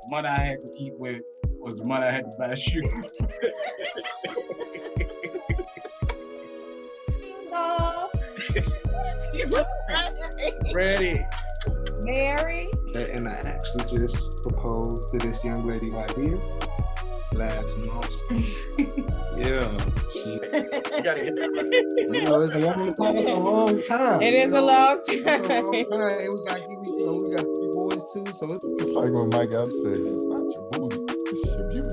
money I had to eat with was the money I had to buy shoes. Ready. Mary. And I actually just proposed to this young lady right here last month. Yeah. You gotta get that. It's a long time. It is a long It's a time. long time. And we got we got 3 boys too. So it's just like when Mike Up said, it's not your booty, it's your beauty.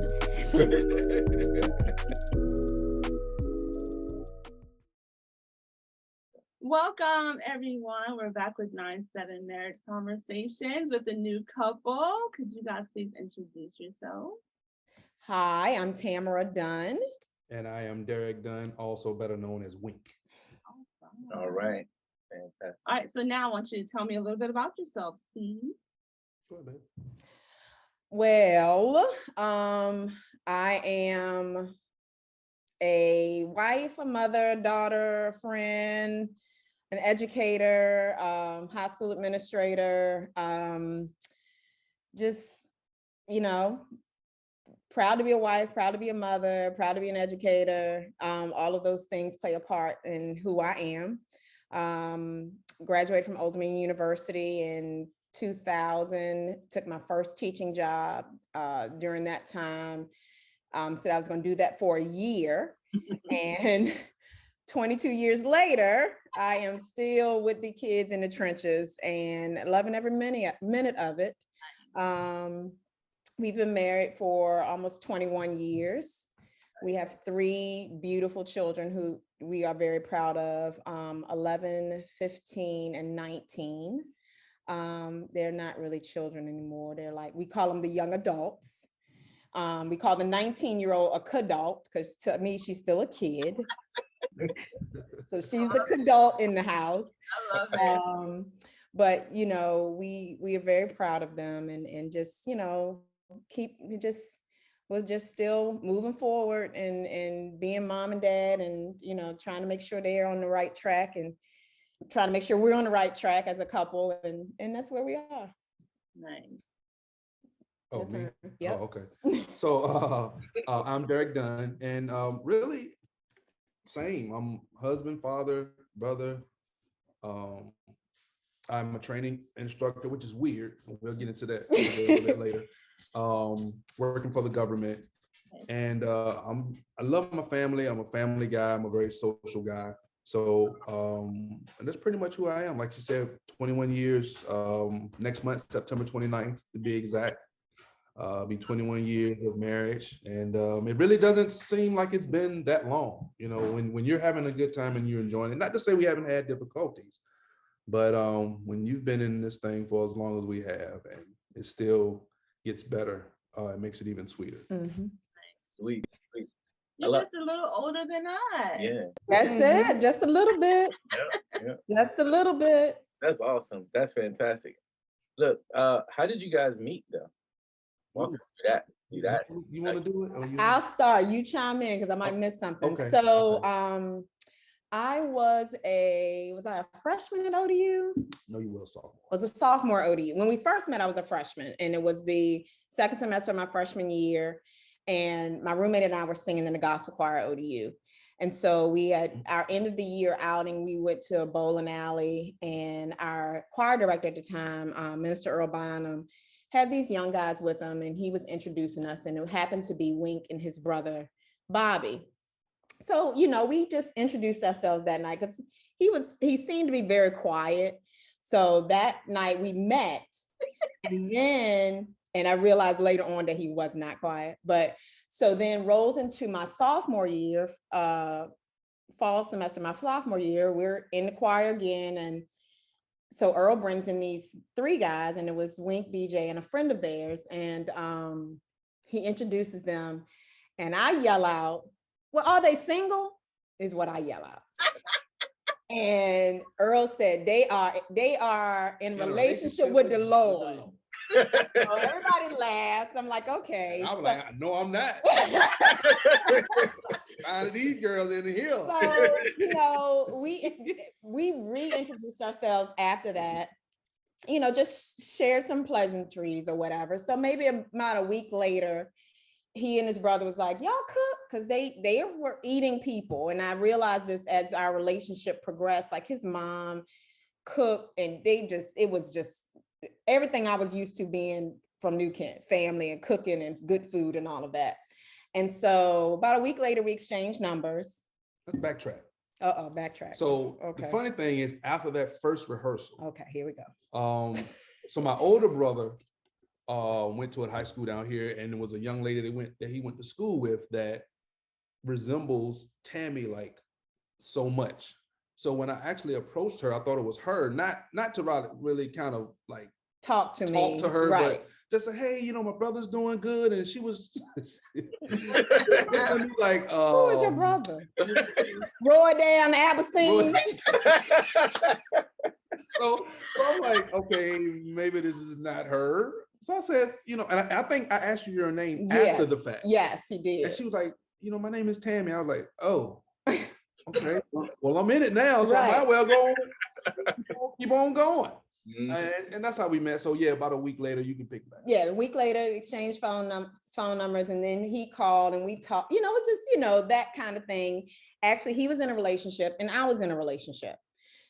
Welcome, everyone. We're back with 97 Marriage Conversations with a new couple. Could you guys please introduce yourselves? Hi, I'm Tamara Dunn. And I am Derek Dunn, also better known as Wink. Awesome. All right. Fantastic. All right, so now I want you to tell me a little bit about yourselves, please. Go ahead, babe. Well, I am a wife, a mother, a daughter, a friend, an educator, high school administrator, just, proud to be a wife, proud to be a mother, proud to be an educator. All of those things play a part in who I am. Graduated from Old Dominion University in 2000, took my first teaching job during that time. Said I was going to do that for a year. And 22 years later, I am still with the kids in the trenches and loving every minute of it. We've been married for almost 21 years. We have 3 beautiful children who we are very proud of, 11, 15, and 19. They're not really children anymore. They're like, we call them the young adults. We call the 19-year-old a kidult because to me, she's still a kid. So she's the kidult in the house. I love it. But, we are very proud of them and just, we're just still moving forward and being mom and dad and, trying to make sure they're on the right track and trying to make sure we're on the right track as a couple. And that's where we are. Nice. Oh, me? Yep. Oh, okay. So I'm Derek Dunn, and really same. I'm husband, father, brother. I'm a training instructor, which is weird. We'll get into that a little bit later. Working for the government, and I love my family. I'm a family guy. I'm a very social guy. So and that's pretty much who I am. Like you said, 21 years. Next month, September 29th to be exact. Be 21 years of marriage, and it really doesn't seem like it's been that long. When you're having a good time and you're enjoying it. Not to say we haven't had difficulties, but when you've been in this thing for as long as we have, and it still gets better, it makes it even sweeter. Mm-hmm. Sweet. You're just a little older than us. Yeah. That's it. Just a little bit. Yeah. Just a little bit. That's awesome. That's fantastic. Look, how did you guys meet though? Walk us through that. You want to do it? Or I'll start. You chime in because I might miss something. Okay. So Okay. was I a freshman at ODU? No, you will, sophomore. Was a sophomore at ODU. When we first met, I was a freshman, and it was the second semester of my freshman year. And my roommate and I were singing in the gospel choir at ODU. And so we had our end of the year outing. We went to a bowling alley, and our choir director at the time, Minister Earl Bynum, had these young guys with him, and he was introducing us, and it happened to be Wink and his brother, Bobby. So, we just introduced ourselves that night because he seemed to be very quiet. So that night we met, and I realized later on that he was not quiet. But so then rolls into my sophomore year, fall semester, my sophomore year, we're in the choir again. And so Earl brings in these 3 guys, and it was Wink, BJ, and a friend of theirs. And he introduces them, and I yell out, "Well, are they single?" is what I yell out. And Earl said, they are in relationship with the Lord. So everybody laughs. I'm like, okay. And I was like, no, I'm not. Out of these girls in the hill. So, we reintroduced ourselves after that. just shared some pleasantries or whatever. So maybe about a week later, he and his brother was like, y'all cook? Because they were eating people. And I realized this as our relationship progressed, like his mom cooked and it was just everything I was used to being from New Kent, family and cooking and good food and all of that. And so about a week later, we exchanged numbers. Let's backtrack. Backtrack. So okay. The funny thing is, after that first rehearsal, okay, here we go. So my older brother went to a high school down here, and there was a young lady that he went to school with that resembles Tammy like so much. So when I actually approached her, I thought it was her, not to really kind of like talk to her, right. but just say, hey, my brother's doing good. And she was like, who is your brother? Roy down Aberstein. So I'm like, okay, maybe this is not her. So I said, and I think I asked you your name after the fact. Yes, he did. And she was like, my name is Tammy. I was like, oh, okay. Well, I'm in it now, so I might well go keep on going. Mm-hmm. And that's how we met. So yeah, about a week later, you can pick back. Yeah, a week later, exchanged phone numbers, and then he called and we talked. It's just that kind of thing. Actually, he was in a relationship and I was in a relationship,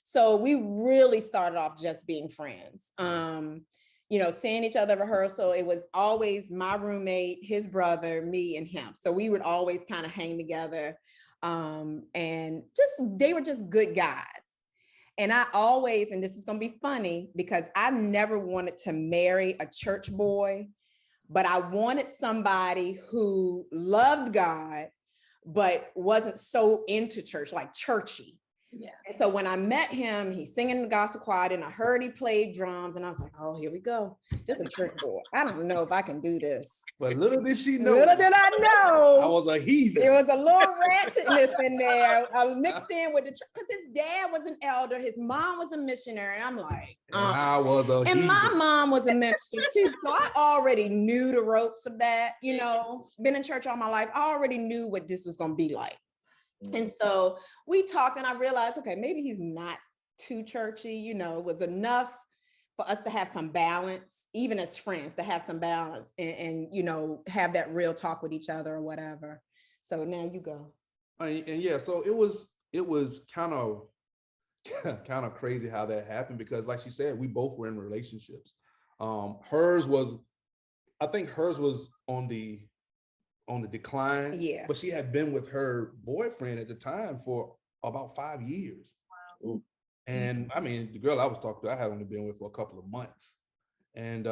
so we really started off just being friends. Seeing each other at rehearsal. It was always my roommate, his brother, me, and him. So we would always kind of hang together, and they were just good guys. And I always, and this is going to be funny because I never wanted to marry a church boy, but I wanted somebody who loved God, but wasn't so into church, like churchy. Yeah. And so when I met him, he's singing in the gospel choir, and I heard he played drums, and I was like, oh, here we go. This is a church boy. I don't know if I can do this. But little did she know. Little did I know. I was a heathen. There was a little ratchetness in there, mixed in with the church, because his dad was an elder, his mom was a missionary, and I'm like, I was a heathen. And my mom was a minister too, so I already knew the ropes of that. Been in church all my life. I already knew what this was going to be like. And so we talked, and I realized, okay, maybe he's not too churchy, it was enough for us to have some balance, even as friends, to have some balance and have that real talk with each other or whatever. So now you go. And yeah, so it was kind of crazy how that happened, because like she said, we both were in relationships. Hers was on the decline. Yeah. But she had been with her boyfriend at the time for about 5 years. Wow. And I mean, the girl I was talking to, I had only been with for a couple of months. And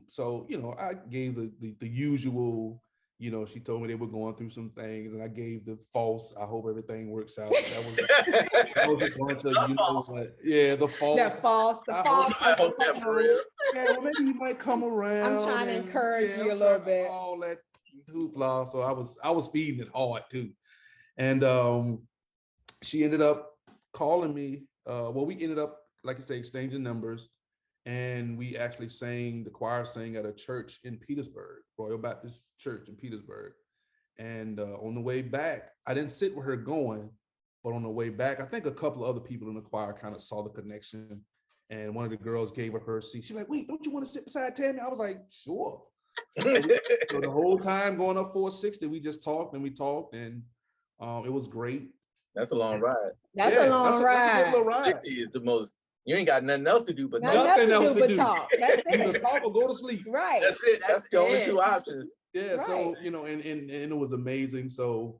so, I gave the usual, she told me they were going through some things, and I gave the false, I hope everything works out. That was a bunch of, the false. The false. I hope that for real. Yeah, well, maybe he might come around. I'm trying to encourage you a little bit. All that hoopla. So I was feeding it hard too. And she ended up calling me. We ended up, like I say, exchanging numbers, and we actually the choir sang at a church in Petersburg, Royal Baptist Church in Petersburg. And on the way back, I didn't sit with her going, but on the way back, I think a couple of other people in the choir kind of saw the connection, and one of the girls gave her a seat. She's like, wait, don't you want to sit beside Tammy? I was like, sure. So the whole time going up 460, we just talked, and it was great. That's a long ride. That's a long ride. 50 is the most. You ain't got nothing else to do but nothing else to do. Talk. That's it. Either talk or go to sleep. Right. That's it. That's the only two options. Yeah. Right. So and it was amazing. So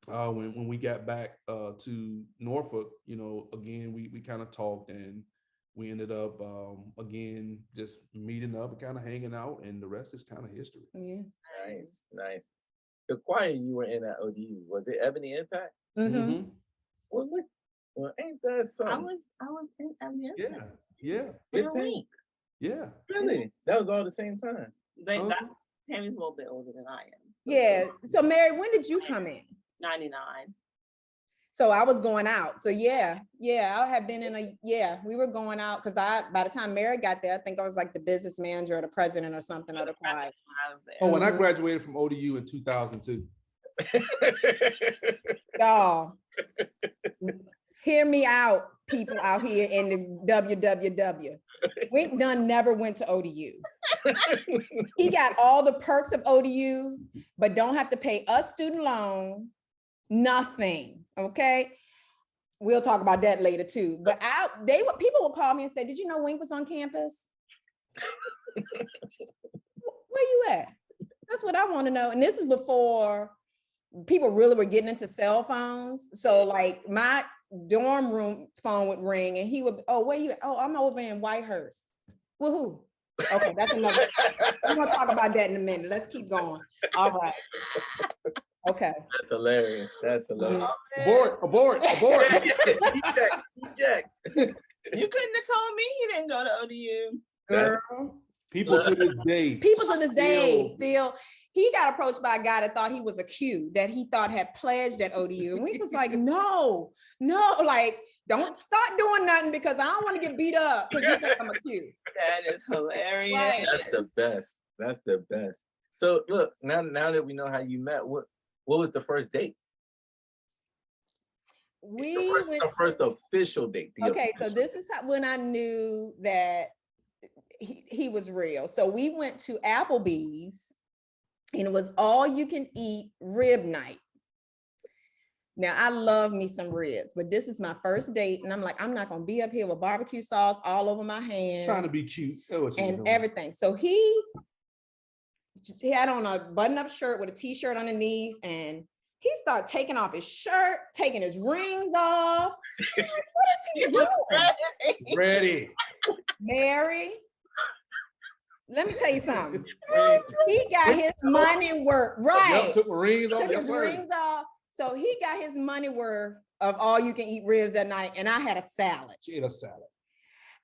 when we got back to Norfolk, again we kind of talked, and we ended up again just meeting up and kind of hanging out, and the rest is kind of history. Yeah. Nice. The choir you were in at ODU, was it Ebony Impact? Mm-hmm. Well, ain't that something? I was in Ebony Impact. Yeah. 15. Yeah. Really? That was all the same time. Tammy's a little bit older than I am. Yeah. So Mary, when did you come in? 99. So I was going out. So yeah, I had been we were going out, because by the time Mary got there, I think I was like the business manager or the president or something of the choir. When I graduated from ODU in 2002. Y'all, hear me out, people out here in the WWW. Wink Dunn never went to ODU. He got all the perks of ODU, but don't have to pay a student loan, nothing, okay? We'll talk about that later too. But people would call me and say, did you know Wink was on campus? Where you at? That's what I want to know. And this is before people really were getting into cell phones. So like my dorm room phone would ring and he would, oh, where you at? Oh, I'm over in Whitehurst. Woohoo. Okay, that's another. We're gonna talk about that in a minute. Let's keep going. All right. Okay. That's hilarious. That's hilarious. Abort. Eject. You couldn't have told me he didn't go to ODU. Girl. People to this day. People to this day still, he got approached by a guy that thought he was a Q, that he thought had pledged at ODU. And we was like, no, like, don't start doing nothing because I don't want to get beat up because you think I'm a Q. That is hilarious. Right. That's the best. That's the best. So look, now that we know how you met, what was the first date? The first official date. So this is when I knew that he was real. So we went to Applebee's and it was all you can eat rib night. Now I love me some ribs, but this is my first date and I'm like, I'm not gonna be up here with barbecue sauce all over my hands. Trying to be cute. And everything. So he had on a button-up shirt with a t-shirt underneath and he started taking off his shirt, taking his rings off. What is he doing? Ready. Mary, let me tell you something. He got his money worth, right? Yep, took my rings off. Took his rings off. So he got his money worth of all you can eat ribs that night. And I had a salad. She ate a salad.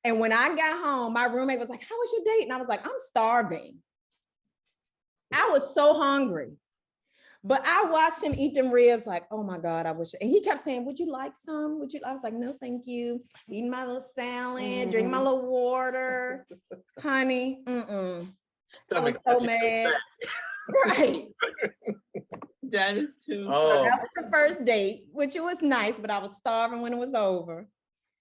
And when I got home, my roommate was like, how was your date? And I was like, I'm starving. I was so hungry. But I watched him eat them ribs like, oh my God, I wish. And he kept saying, would you like some? I was like, no, thank you. Eating my little salad, drinking my little water. Honey, I was so mad. Right. That is too. Oh. So that was the first date, which it was nice, but I was starving when it was over.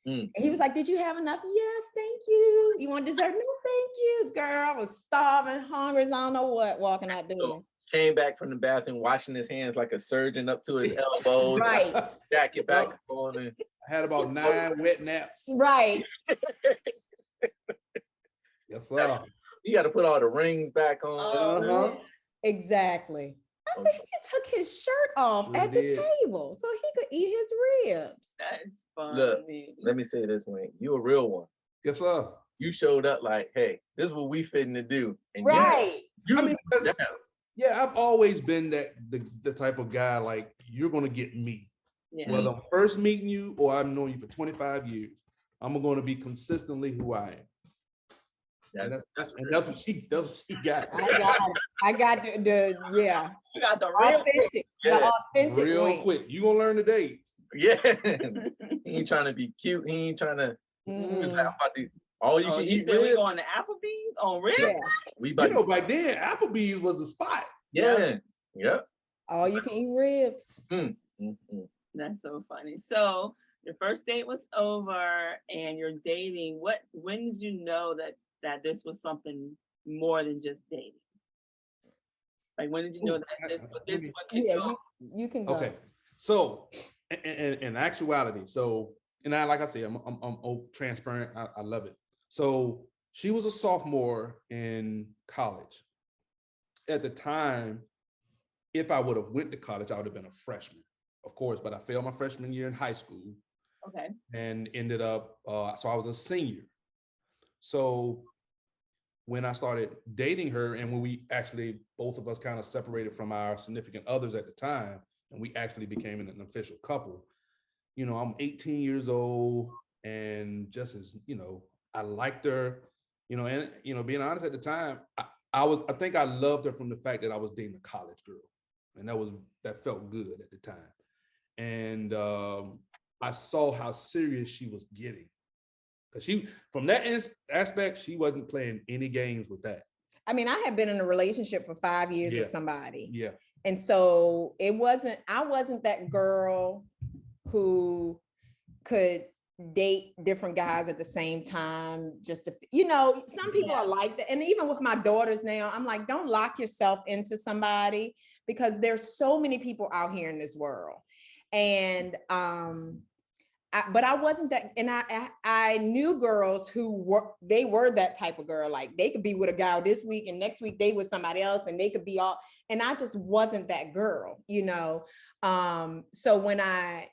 And he was like, did you have enough? Yes, thank you. You want dessert? No, thank you. Girl, I was starving, hungry, I don't know what, walking out doing. Came back from the bathroom, washing his hands like a surgeon up to his elbows. Right. Jacket back on. And I had about 9 wet naps. Right. Yes, sir. You got to put all the rings back on. Exactly. I said he took his shirt off at the table so he could eat his ribs. That's funny. Look, let me say this, Wayne. You a real one. Yes, sir. You showed up like, hey, this is what we fitting to do. And right. Yeah, I've always been the type of guy, like, you're going to get me. Yeah. Whether I'm first meeting you or I've known you for 25 years, I'm going to be consistently who I am. That's what she got. I got the You got the authentic. Yeah. The authentic real Wayne. quick. You gonna learn today. Yeah. He ain't trying to be cute. He ain't trying to. All you can eat. We going to Applebee's on ribs? Yeah. Back then Applebee's was the spot. Yeah. Yep. All you can eat ribs. That's so funny. So your first date was over and you're dating. When did you know that this was something more than just dating? Like, when did you know that this one? You can go. Okay, so in actuality, and like I said, I'm transparent. I love it. So she was a sophomore in college. At the time, if I would have went to college, I would have been a freshman, of course. But I failed my freshman year in high school. Okay. And ended up, so I was a senior. So when I started dating her, and when we actually, both of us kind of separated from our significant others at the time, and we actually became an official couple, I'm 18 years old, and just as, I liked her, and, being honest, at the time, I think I loved her from the fact that I was dating a college girl, and that felt good at the time. And I saw how serious she was getting. Because from that aspect, she wasn't playing any games with that. I mean, I had been in a relationship for 5 years with somebody. Yeah. And so I wasn't that girl who could date different guys at the same time, just to, you know, some people are like that. And even with my daughters now, I'm like, don't lock yourself into somebody, because there's so many people out here in this world. And but I wasn't that, and I knew girls who were that type of girl. Like they could be with a guy this week and next week they with somebody else, and they could be all, and I just wasn't that girl, you know? So when I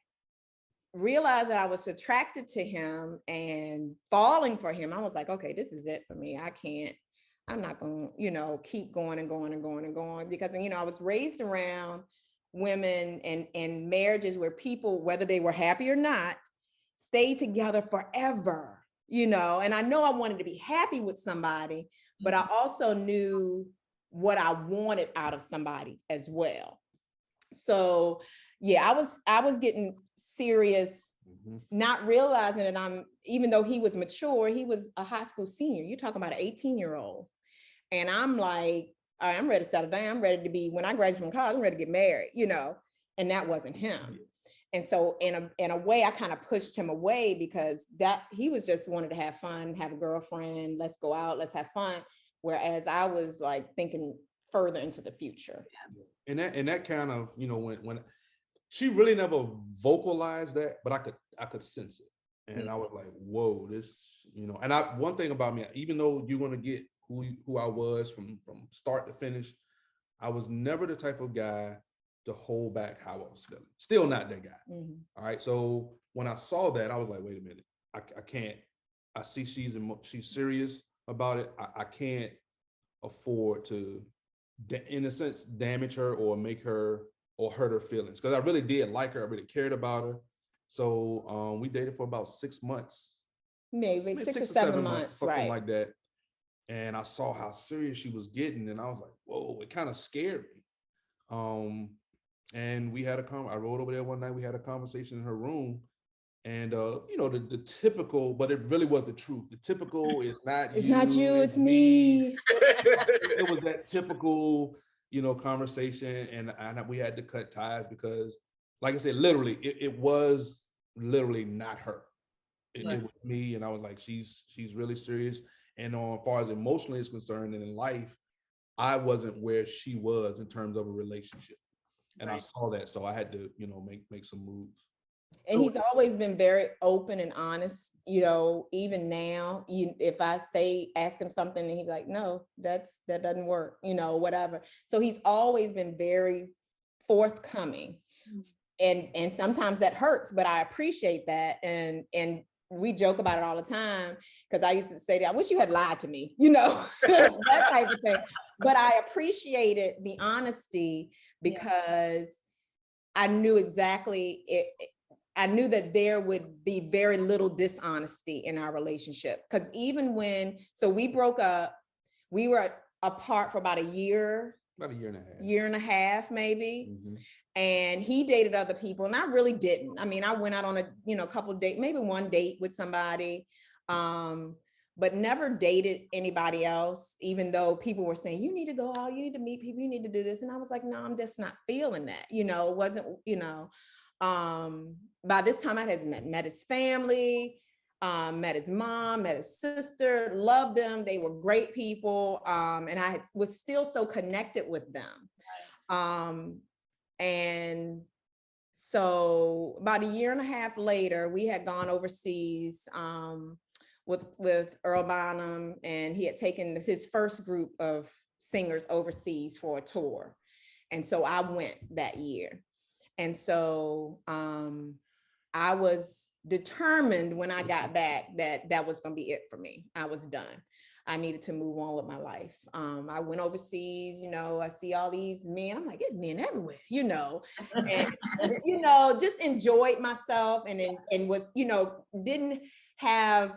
realized that I was attracted to him and falling for him, I was like, okay, this is it for me. I'm not going to, you know, keep going and going and going and going, because, you know, I was raised around women and marriages where people, whether they were happy or not, stayed together forever, you know, and I know I wanted to be happy with somebody, but I also knew what I wanted out of somebody as well. So yeah, I was getting serious, not realizing that even though he was mature, he was a high school senior. You're talking about an 18-year-old. And I'm like, all right, I'm ready to settle down. I'm ready to be, when I graduate from college, I'm ready to get married, you know, and that wasn't him. And so in a way, I kind of pushed him away, because that he was just wanted to have fun, have a girlfriend, let's go out, let's have fun. Whereas I was like thinking further into the future. And that kind of, you know, when she really never vocalized that, but I could sense it. And I was like, whoa, this, you know, and one thing about me, even though you're going to get who I was from start to finish, I was never the type of guy to hold back how I was feeling. Still not that guy. All right. So when I saw that, I was like, wait a minute, I can't, I see she's serious about it. I can't afford to, in a sense, damage her or make her or hurt her feelings. Because I really did like her. I really cared about her. So we dated for about 6 months. Maybe 6 or 7 months, something right? like that. And I saw how serious she was getting, and I was like, whoa, it kind of scared me. And we had I rode over there one night, we had a conversation in her room, and you know, the typical, but it really was the truth. The typical is not it's not you, it's me. It was that typical, you know, conversation, and we had to cut ties because, like I said, literally, it was literally not her. It was me, and I was like, she's really serious. And as far as emotionally is concerned, and in life, I wasn't where she was in terms of a relationship. And I saw that, so I had to, you know, make some moves. And he's always been very open and honest, you know, even now, if I ask him something and he's like, no, that doesn't work, you know, whatever. So he's always been very forthcoming. And sometimes that hurts, but I appreciate that. And we joke about it all the time, because I used to say that I wish you had lied to me, you know, that type of thing. But I appreciated the honesty, because I knew exactly I knew that there would be very little dishonesty in our relationship. Because even so we broke up, we were apart for about a year and a half, maybe. And he dated other people, and I really didn't. I mean, I went out on a couple of dates, maybe one date with somebody, but never dated anybody else, even though people were saying, you need to go out, you need to meet people, you need to do this. And I was like, no, I'm just not feeling that, you know. It wasn't, you know, by this time I had met his family, met his mom, met his sister, loved them. They were great people. And I was still so connected with them. And so about a year and a half later, we had gone overseas with Earl Bonham, and he had taken his first group of singers overseas for a tour. And so I went that year. And so I was determined when I got back that was going to be it for me. I was done. I needed to move on with my life. I went overseas, you know, I see all these men. I'm like, there's men everywhere, you know, and, you know, just enjoyed myself and was, you know, didn't have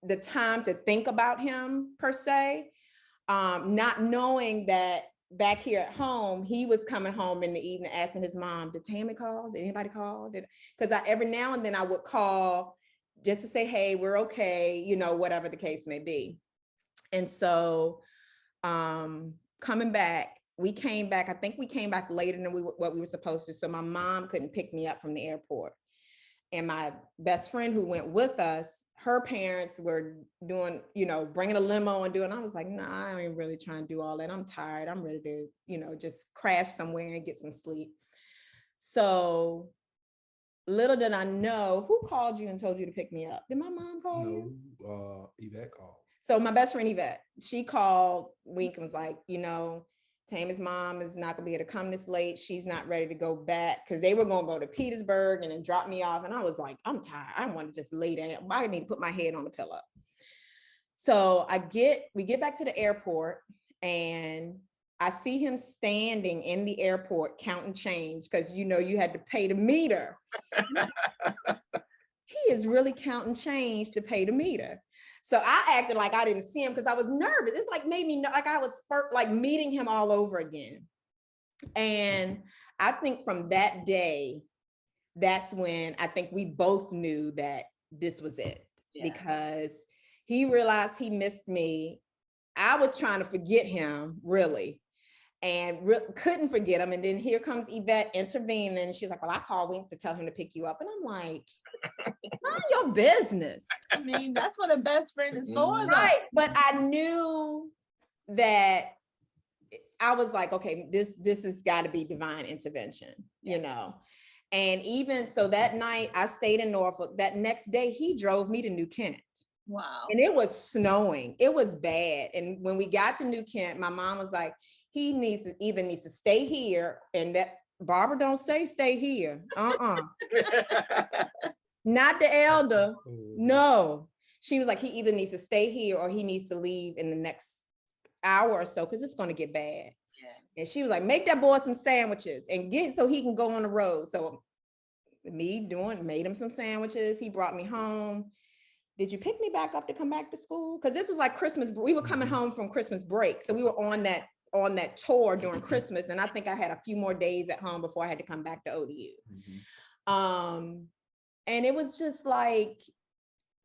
the time to think about him per se, not knowing that back here at home, he was coming home in the evening asking his mom, did Tammy call? Did anybody call? Because every now and then I would call just to say, hey, we're okay, you know, whatever the case may be. And so coming back, we came back, I think we came back later than what we were supposed to. So my mom couldn't pick me up from the airport. And my best friend who went with us, her parents were doing, bringing a limo and doing, I was like, nah, I ain't really trying to do all that. I'm tired. I'm ready to, just crash somewhere and get some sleep. So little did I know, who called you and told you to pick me up? Did my mom call you? No, Yvette called. So my best friend Yvette, she called Wink and was like, Tammy's mom is not gonna be able to come this late. She's not ready to go back, because they were gonna go to Petersburg and then drop me off. And I was like, I'm tired. I want to just lay down. I need to put my head on the pillow. So we get back to the airport, and I see him standing in the airport counting change, because you had to pay the meter. He is really counting change to pay the meter. So I acted like I didn't see him because I was nervous. It's like made me like I was like meeting him all over again. And I think from that day, that's when I think we both knew that this was it, because he realized he missed me. I was trying to forget him, really, and couldn't forget him. And then here comes Yvette intervening, and she's like, well, I called Wink to tell him to pick you up. And I'm like, mind your business. I mean, that's what a best friend is for. Right. But I knew that I was like, okay, this has got to be divine intervention, And even so that night I stayed in Norfolk. That next day he drove me to New Kent. Wow. And it was snowing. It was bad. And when we got to New Kent, my mom was like, he either needs to stay here, and that Barbara don't stay here. Not the elder. No. She was like, he either needs to stay here or he needs to leave in the next hour or so, because it's going to get bad. Yeah. And she was like, make that boy some sandwiches and get so he can go on the road. So made him some sandwiches. He brought me home. Did you pick me back up to come back to school? Because this was like Christmas. We were coming home from Christmas break. So we were on that tour during Christmas. And I think I had a few more days at home before I had to come back to ODU. And it was just like,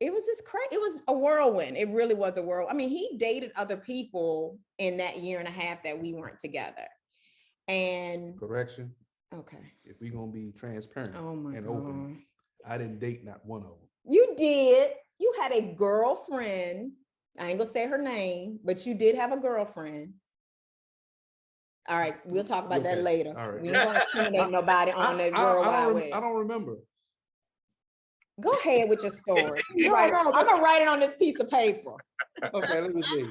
it was just crazy. It was a whirlwind. It really was a whirlwind. I mean, he dated other people in that year and a half that we weren't together. And correction. Okay. If we're gonna be transparent and God. open, I didn't date not one of them. You did. You had a girlfriend. I ain't gonna say her name, but you did have a girlfriend. All right, we'll talk about that later. All right. We ain't gonna incriminate nobody on that World Wide Web. I don't remember. Go ahead with your story. I'm gonna write it on this piece of paper. Okay, let me see.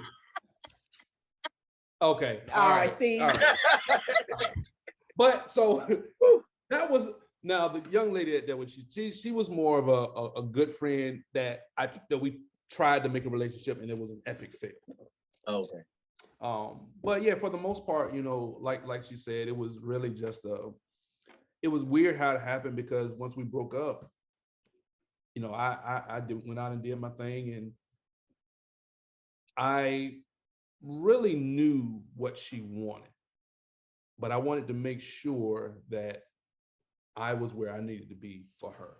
Okay. All right. See. All right. But so that was, now the young lady that was, she was more of a good friend that we tried to make a relationship, and it was an epic fail. Okay. But yeah, for the most part, like she said, it was really just it was weird how it happened, because once we broke up, I went out and did my thing, and I really knew what she wanted, but I wanted to make sure that I was where I needed to be for her.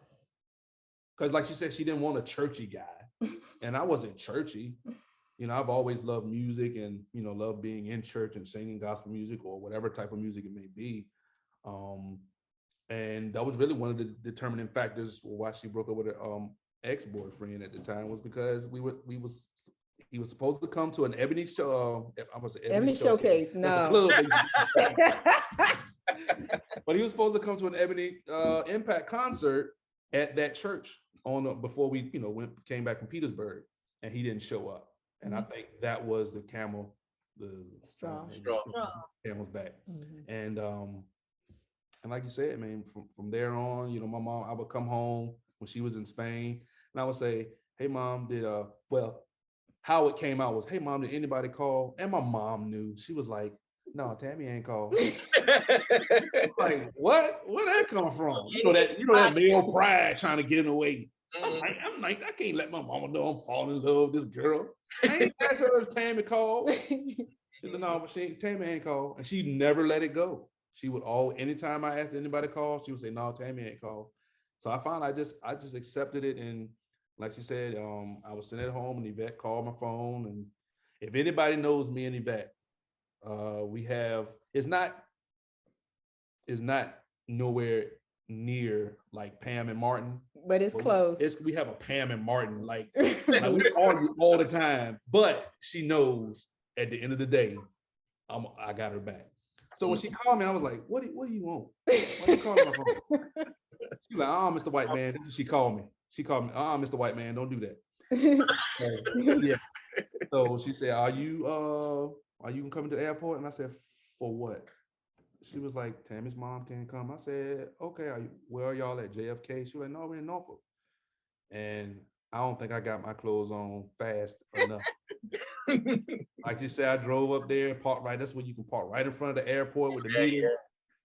Because like she said, she didn't want a churchy guy, and I wasn't churchy. I've always loved music and, love being in church and singing gospel music or whatever type of music it may be. And that was really one of the determining factors for why she broke up with her ex-boyfriend at the time, was because he was supposed to come to an Ebony show. Ebony Showcase. No. But he was supposed to come to an Ebony Impact concert at that church before we, came back from Petersburg, and he didn't show up. And I think that was the straw. Camel's back. And like you said, man, from there on, my mom, I would come home when she was in Spain, and I would say, hey mom, how it came out was, hey mom, did anybody call? And my mom knew. She was like, no, Tammy ain't called. Like, what? Where that come from? That male pride trying to get in the way. I'm like, I can't let my mama know I'm falling in love with this girl. I ain't asked her if Tammy called. She said, no, but Tammy ain't called. And she never let it go. She would anytime I asked anybody to call, she would say, no, Tammy ain't called. So I found I just accepted it. And like she said, I was sitting at home, and Yvette called my phone. And if anybody knows me and Yvette, it's not nowhere near like Pam and Martin. But it's close. We have a Pam and Martin, like we argue all the time, but she knows at the end of the day, I got her back. So when she called me, I was like, what do you want? Why you calling my phone? She's like, oh, Mr. White Man. She called me, oh, Mr. White Man, don't do that. Yeah. So she said, are you coming to the airport? And I said, for what? She was like, Tammy's mom can't come. I said, okay, where are y'all at, JFK? She was like, no, we're in Norfolk. And I don't think I got my clothes on fast enough. Like you said, I drove up there, parked right. That's where you can park right in front of the airport with the meeting. Yeah.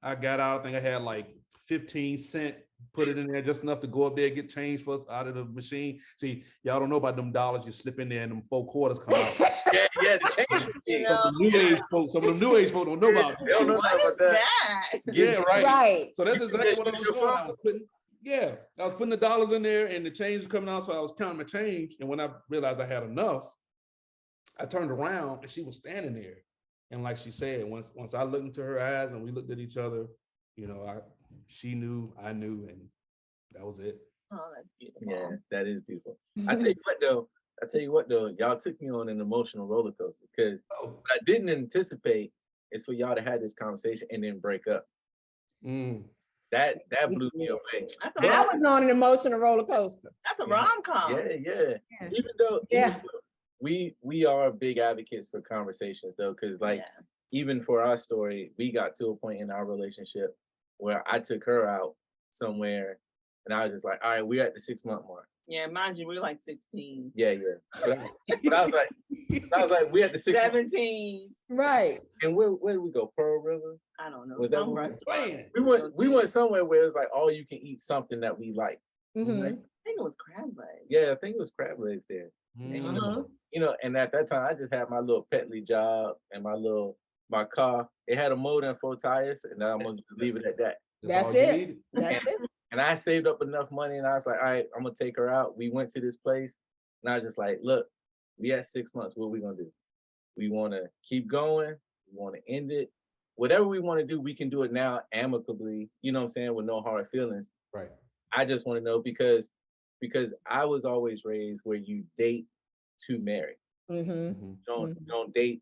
I got out, I think I had like 15 cents, put it in there just enough to go up there, get change for us out of the machine. See, y'all don't know about them dollars. You slip in there and them 4 quarters come out. Yeah, the change. Some of them new age folks don't know about it. They don't know about that. Yeah, right. Right. So that's exactly what I was doing. I was putting the dollars in there and the change was coming out. So I was counting my change. And when I realized I had enough, I turned around and she was standing there. And like she said, once I looked into her eyes and we looked at each other, she knew, I knew, and that was it. Oh, that's beautiful. Yeah, that is beautiful. I tell you what though, y'all took me on an emotional roller coaster because what I didn't anticipate is for y'all to have this conversation and then break up. That blew me away. I was on an emotional roller coaster. That's a rom-com. Yeah. Even though we are big advocates for conversations though, because even for our story, we got to a point in our relationship where I took her out somewhere and I was just like, all right, we're at the 6-month mark. Yeah, mind you, we're like 16. Yeah. But I was like, we at the 17. Right. And where did we go? Pearl River? I don't know. Was that restaurant? We went somewhere where it was like all you can eat something that we like. Mm-hmm. Like, I think it was crab legs. Yeah, I think it was crab legs there. And at that time I just had my little Petley job and my car. It had a motor and 4 tires, and I'm gonna just leave it at that. That's it. And I saved up enough money, and I was like, all right, I'm gonna take her out. We went to this place, and I was just like, look, we at 6 months. What are we gonna do? We want to keep going. We want to end it. Whatever we want to do, we can do it now amicably. You know what I'm saying? With no hard feelings. Right. I just want to know because I was always raised where you date to marry. Mm-hmm. Don't date.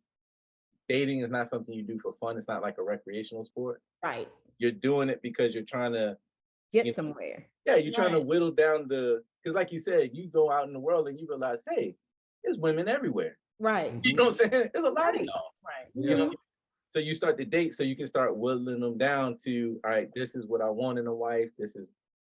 Dating is not something you do for fun. It's not like a recreational sport. Right. You're doing it because you're trying to get somewhere. Yeah, you're trying to whittle down because like you said, you go out in the world and you realize, hey, there's women everywhere. Right. You know what I'm saying? There's a lot of y'all. Right. You know? So you start to date so you can start whittling them down to, all right, this is what I want in a wife. This is,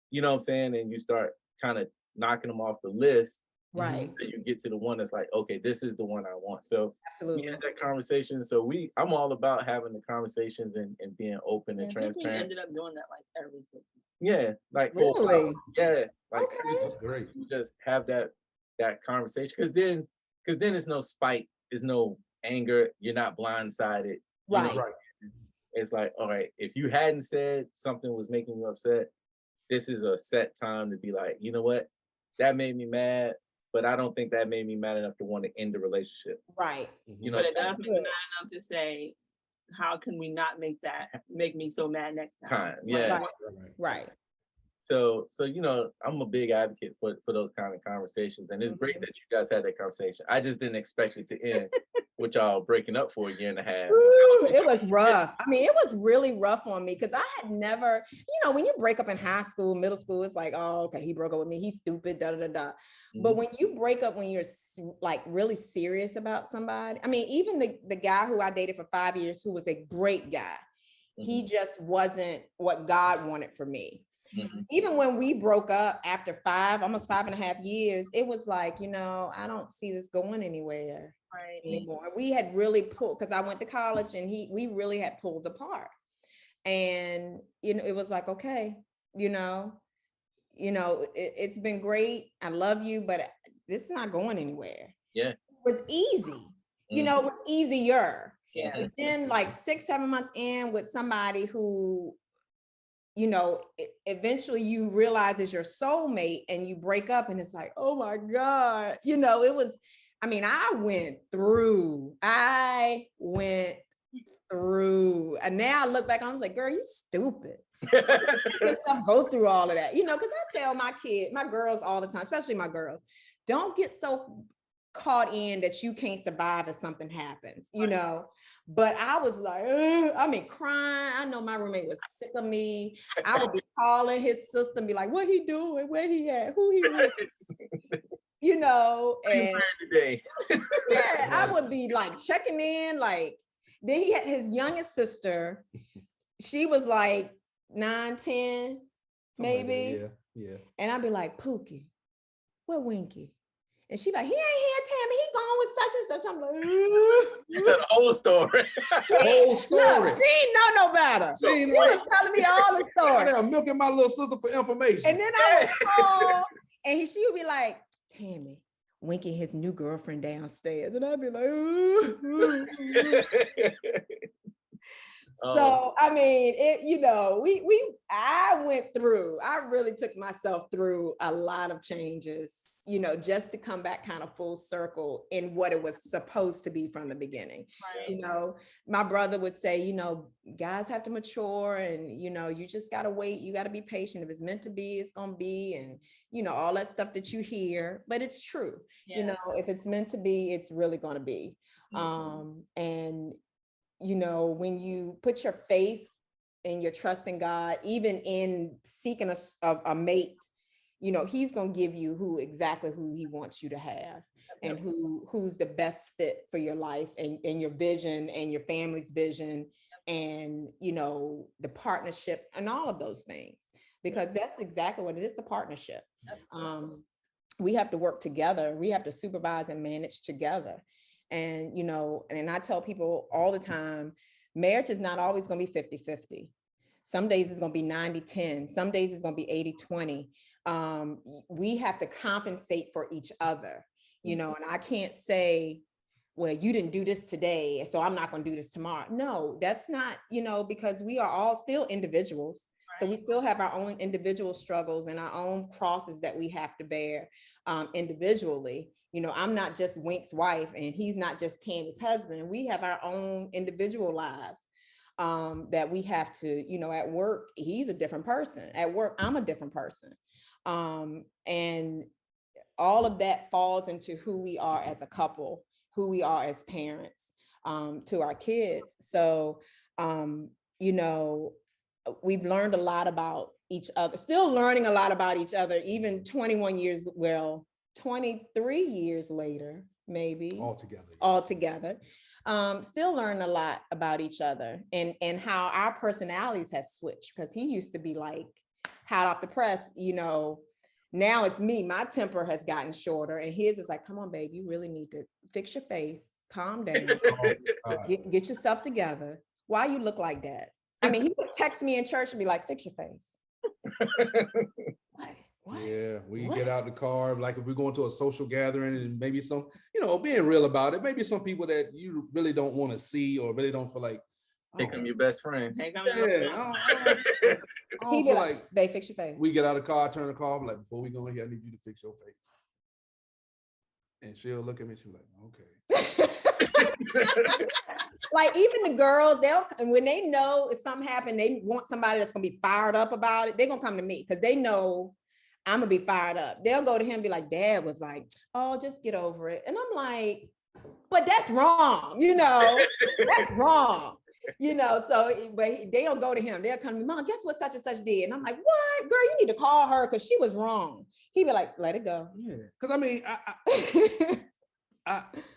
you know what I'm saying? And you start kind of knocking them off the list. Right. So you get to the one that's like, okay, this is the one I want. So absolutely, we had that conversation. So I'm all about having the conversations and being open and transparent. We ended up doing that like every 6 months. Yeah, like really, like that's great. You just have that conversation because then it's no spite, there's no anger. You're not blindsided. Right. It's like, all right, if you hadn't said something was making you upset, this is a set time to be like, you know what, that made me mad. But I don't think that made me mad enough to want to end the relationship. Right. You know, but it does make me mad enough to say, how can we not make me so mad next time? Yeah. Right. So I'm a big advocate for those kind of conversations, and it's great that you guys had that conversation. I just didn't expect it to end with y'all breaking up for a year and a half. Ooh, it was rough. I mean, it was really rough on me because I had never, when you break up in high school, middle school, it's like, oh, okay, he broke up with me. He's stupid, da da da da. But when you break up, when you're like really serious about somebody, I mean, even the guy who I dated for 5 years, who was a great guy, he just wasn't what God wanted for me. Even when we broke up after almost 5.5 years, it was like, I don't see this going anywhere anymore. We had really pulled, because I went to college and we really had pulled apart. And, it was like, okay, it's been great. I love you, but this is not going anywhere. Yeah. It was easy. It was easier. Yeah. And then like 6-7 months in with somebody who, eventually you realize is your soulmate and you break up and it's like, oh my God, it was, I went through, and now I look back, I was like, girl, you stupid. yourself go through all of that, because I tell my girls all the time, especially my girls, don't get so caught in that you can't survive if something happens, But I was like, crying. I know my roommate was sick of me. I would be calling his sister and be like, what he doing? Where he at? Who he with? And today. yeah, I would be like checking in. Like, then he had his youngest sister. She was like 9, 10, maybe. Like yeah. And I'd be like, Pookie, where Winky? And she like, he ain't here, Tammy. He gone with such and such. I'm like, You said the whole story. Whole story. Look, she ain't know no better. She was telling me all the story. I'm milking my little sister for information. And then I would call, and she would be like, Tammy, Winky and his new girlfriend downstairs. And I'd be like, So, I mean, I really took myself through a lot of changes, just to come back kind of full circle in what it was supposed to be from the beginning. Right. My brother would say, guys have to mature and, you just got to wait. You got to be patient. If it's meant to be, it's going to be. And, all that stuff that you hear, but it's true. Yeah. If it's meant to be, it's really going to be. And when you put your faith and your trust in God, even in seeking a mate, he's going to give you exactly who he wants you to have and who's the best fit for your life and your vision and your family's vision and, the partnership and all of those things, because that's exactly what it is, a partnership. We have to work together. We have to supervise and manage together. And, and I tell people all the time, marriage is not always going to be 50-50. Some days it's going to be 90-10. Some days it's going to be 80-20. We have to compensate for each other, and I can't say, well, you didn't do this today, so I'm not going to do this tomorrow. No, that's not, because we are all still individuals. So we still have our own individual struggles and our own crosses that we have to bear individually. I'm not just Wink's wife and he's not just Tammy's husband. We have our own individual lives that we have to, at work, he's a different person. At work, I'm a different person. And all of that falls into who we are as a couple, who we are as parents to our kids. So, we've learned a lot about each other, still learning a lot about each other, even 23 years later, maybe altogether. Still learn a lot about each other and how our personalities has switched, because he used to be like hot off the press, now it's me, my temper has gotten shorter and his is like, come on, babe, you really need to fix your face, calm down, get yourself together. Why you look like that? I mean, he would text me in church and be like, fix your face. What? Yeah, we get out the car, like if we're going to a social gathering and maybe some, being real about it, maybe some people that you really don't want to see or really don't feel like. Take him your best friend. He'd be like, babe, fix your face. We get out of the car, turn the car, I'm like, before we go in here, I need you to fix your face. And she'll look at me, she'll be like, okay. Like even the girls, when they know if something happened, they want somebody that's gonna be fired up about it, they're gonna come to me because they know I'm gonna be fired up. They'll go to him and be like, Dad was like, oh, just get over it. And I'm like, but that's wrong, that's wrong. So but they don't go to him. They'll come to me, Mom, guess what such and such did? And I'm like, what? Girl, you need to call her because she was wrong. He'd be like, let it go. Yeah, because I mean,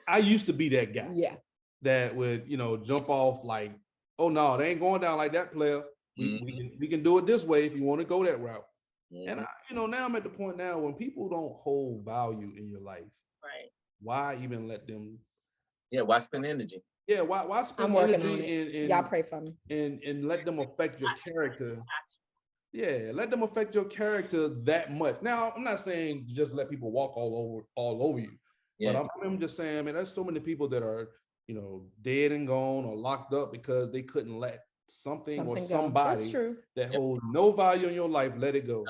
I used to be that guy. Yeah. That would, jump off like, oh no, they ain't going down like that, player. We can do it this way if you want to go that route. And now I'm at the point now when people don't hold value in your life. Right. Why even let them? Yeah, why spend energy? Yeah, why spend energy and y'all pray for me. And let them affect your character. Yeah, let them affect your character that much. Now, I'm not saying just let people walk all over you. Yeah. But I'm just saying, man, there's so many people that are, dead and gone or locked up because they couldn't let something or somebody that holds no value in your life, let it go.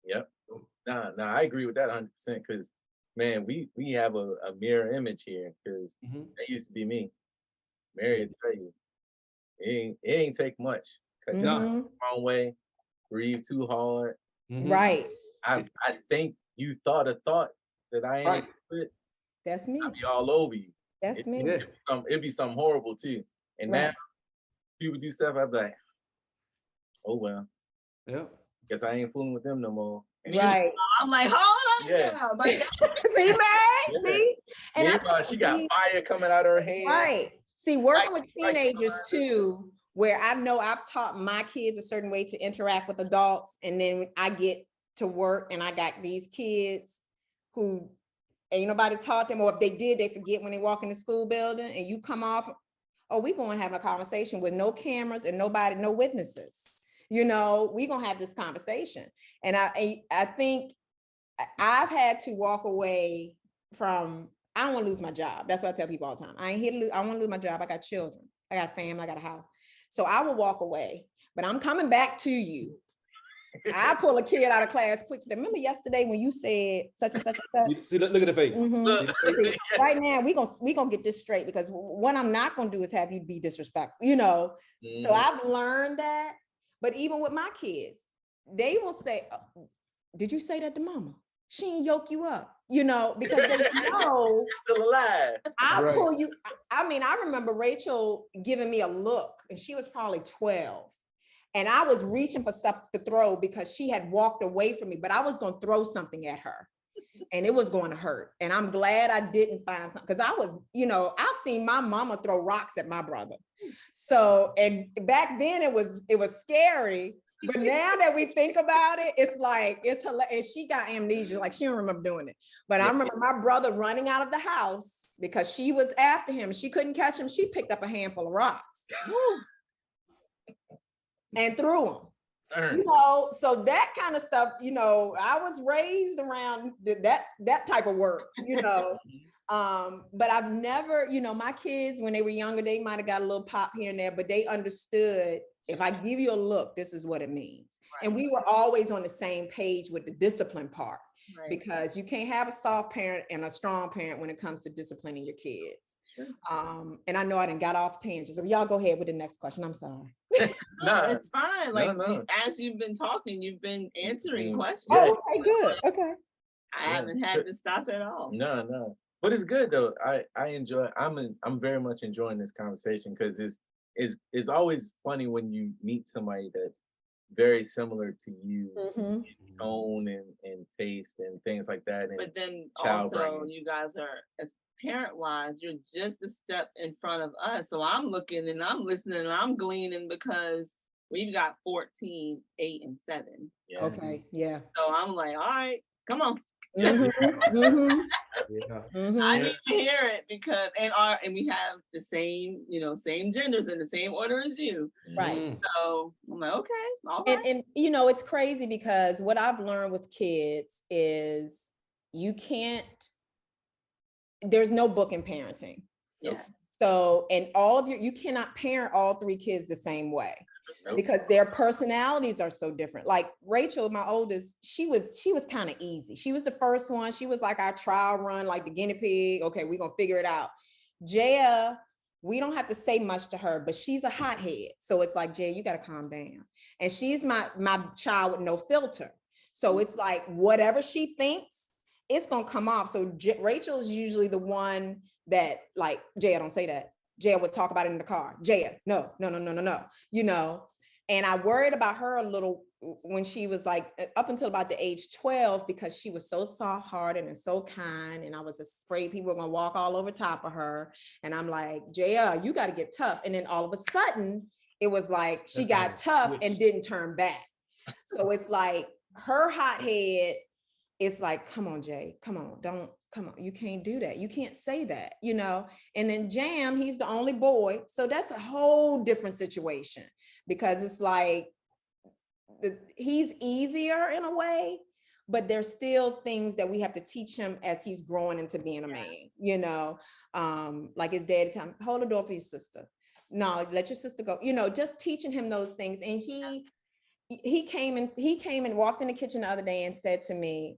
Yep. Nah, I agree with that 100% because, man, we have a mirror image here because that used to be me. Mary, I tell you, it ain't take much. Cut the wrong way. breathe too hard. Mhm. Right. I think you thought a thought that I ain't Right. with. That's me. I'll be all over you. That's me. Yeah. It'd be something horrible too. And Right. now people do stuff, I'd be like, oh well, Yeah. guess I ain't fooling with them no more. And Right. I'm like, hold on Yeah. now. Like, See, man. Yeah. See? And I meanwhile, she got think fire coming out her hand. right. See, working with Like- teenagers too, where I know I've taught my kids a certain way to interact with adults, and then I get to work and I got these kids who ain't nobody taught them, or if they did, they forget when they walk in the school building, and you come off, oh, we going to have a conversation with no cameras and nobody, no witnesses. You know, we gonna have this conversation. And I think I've had to walk away from, I don't want to lose my job. That's what I tell people all the time. I ain't here to lose, I want to lose my job. I got children, I got a family, I got a house. So I will walk away, but I'm coming back to you. I pull a kid out of class quick. Say, remember yesterday when you said such and such and such? See, look at the face. Mhm. Look. See, right now, we gonna get this straight, because what I'm not gonna do is have you be disrespectful, you know? So Mhm. I've learned that. But even with my kids, they will say, did you say that to mama? She ain't yoke you up, you know, because they know Still alive. I'll Right. pull you. I mean, I remember Rachel giving me a look, and she was probably 12. And I was reaching for stuff to throw because she had walked away from me, but I was going to throw something at her and it was going to hurt. And I'm glad I didn't find something, because I was, you know, I've seen my mama throw rocks at my brother. So, and back then it was scary. But now that we think about it, it's like, it's hilarious. She got amnesia, like she don't remember doing it. But I remember my brother running out of the house because she was after him and she couldn't catch him. She picked up a handful of rocks and threw them. You know, so that kind of stuff, you know, I was raised around that type of work, you know. But I've never, you know, my kids, when they were younger, they might have got a little pop here and there, but they understood, if I give you a look, this is what it means. Right. And we were always on the same page with the discipline part, right. because you can't have a soft parent and a strong parent when it comes to disciplining your kids. And I know I done got off tangents, so y'all go ahead with the next question. I'm sorry. No, It's fine. Like, no. as you've been talking, you've been answering questions. Yeah. Oh, okay, good. Okay. I haven't had to stop at all. No. But it's good though. I enjoy. I'm very much enjoying this conversation, because it's always funny when you meet somebody that's very similar to you, Mhm. in tone and taste and things like that. And But then child also, bringing. you guys are, as parent-wise, you're just a step in front of us. So I'm looking and I'm listening and I'm gleaning, because we've got 14, 8, and 7. Yeah. Okay. Yeah. So I'm like, all right, come on. Mhm. Mhm. Yeah. Mhm. I need to hear it, because and we have the same, same genders in the same order as you. Right. Mm. So I'm like, okay, all right. And you know, it's crazy, because what I've learned with kids is there's no book in parenting. Yeah. So, and you cannot parent all 3 kids the same way, Nope. because their personalities are so different. Like Rachel, my oldest, she was kind of easy. She was the first one. She was like our trial run, like the guinea pig. Okay, we're gonna figure it out. Jaya, we don't have to say much to her, but she's a hothead. So it's like, Jaya, you gotta calm down. And she's my child with no filter. So it's like, whatever she thinks, it's gonna come off. So Rachel is usually the one that, like, Jaya, don't say that. Jaya would talk about it in the car. Jaya, no, you know. And I worried about her a little when she was like up until about the age 12, because she was so soft-hearted and so kind, and I was afraid people were gonna walk all over top of her. And I'm like, Jaya, you got to get tough. And then all of a sudden, it was like she got tough and didn't turn back. So it's like her hothead. It's like, come on, Jay, come on, you can't do that. You can't say that, you know? And then Jam, he's the only boy. So that's a whole different situation, because it's like, he's easier in a way, but there's still things that we have to teach him as he's growing into being a man, you know? Like his daddy time, hold the door for your sister. No, let your sister go, you know, just teaching him those things. And he came and walked in the kitchen the other day and said to me,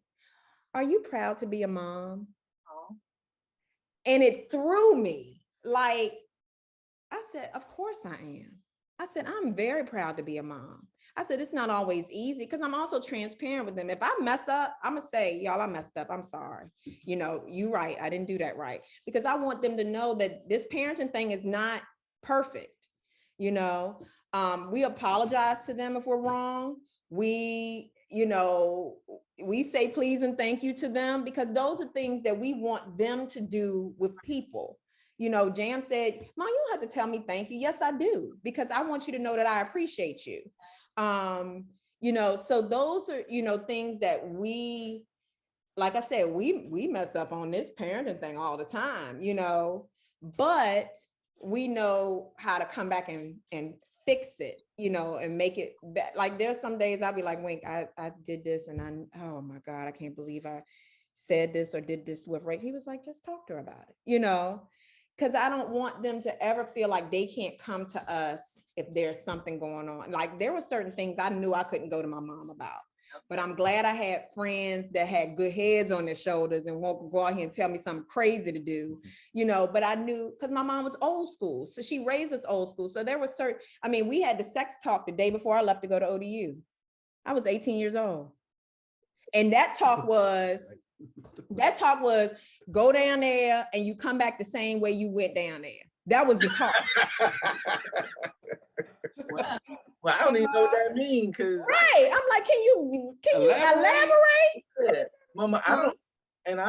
"Are you proud to be a mom?" Oh. And it threw me. Like, I said, of course I am. I said, I'm very proud to be a mom. I said, it's not always easy because I'm also transparent with them. If I mess up, I'm gonna say, y'all, I messed up. I'm sorry. You know, you right. I didn't do that right. Because I want them to know that this parenting thing is not perfect. You know, we apologize to them if we're wrong. We, you know, we say please and thank you to them because those are things that we want them to do with people. You know, Jam said, Mom, you don't have to tell me thank you. Yes, I do, because I want you to know that I appreciate you. You know, so those are, you know, things that we, like I said, we mess up on this parenting thing all the time, you know, but we know how to come back and fix it, you know, and make it like there's some days I'll be like, Wink, I did this and oh my God, I can't believe I said this or did this with Rachel. He was like, just talk to her about it, you know, because I don't want them to ever feel like they can't come to us if there's something going on. Like there were certain things I knew I couldn't go to my mom about. But I'm glad I had friends that had good heads on their shoulders and won't go out here and tell me something crazy to do, you know, but I knew because my mom was old school. So she raised us old school. So there was certain, I mean, we had the sex talk the day before I left to go to ODU. I was 18 years old. And that talk was go down there and you come back the same way you went down there. That was the talk. Well, I don't even know what that means, cause right. I'm like, can you elaborate? Yeah. Mama, I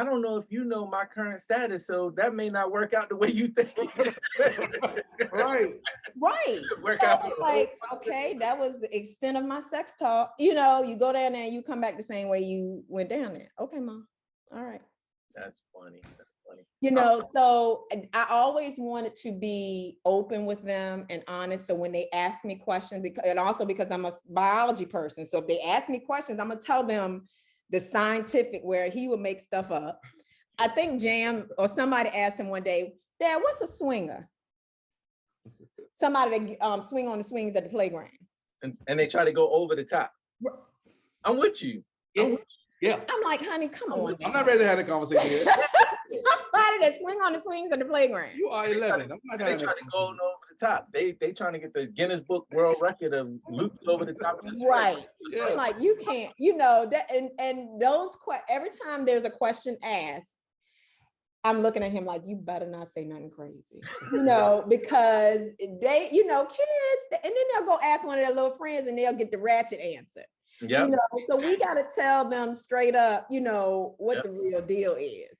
don't know if you know my current status, so that may not work out the way you think. Right. Work So out I was like, okay, that was the extent of my sex talk. You know, you go down there and you come back the same way you went down there. Okay, Mom. All right. That's funny. You know, so I always wanted to be open with them and honest. So when they ask me questions, and also because I'm a biology person, so if they ask me questions, I'm gonna tell them the scientific where he would make stuff up. I think Jam or somebody asked him one day, Dad, what's a swinger? Somebody that swing on the swings at the playground. And they try to go over the top. I'm with you. Yeah. I'm like, honey, come on. I'm not ready to have a conversation yet. Somebody that swing on the swings at the playground. You are 11. I'm not They trying to go over the top. They trying to get the Guinness Book World Record of loops over the top of the swing. Right. Yeah. I'm like, you can't, you know, that and those every time there's a question asked, I'm looking at him like, you better not say nothing crazy, you know, because they, you know, kids, and then they'll go ask one of their little friends and they'll get the ratchet answer. Yep. You know, so we got to tell them straight up, you know, what the real deal is.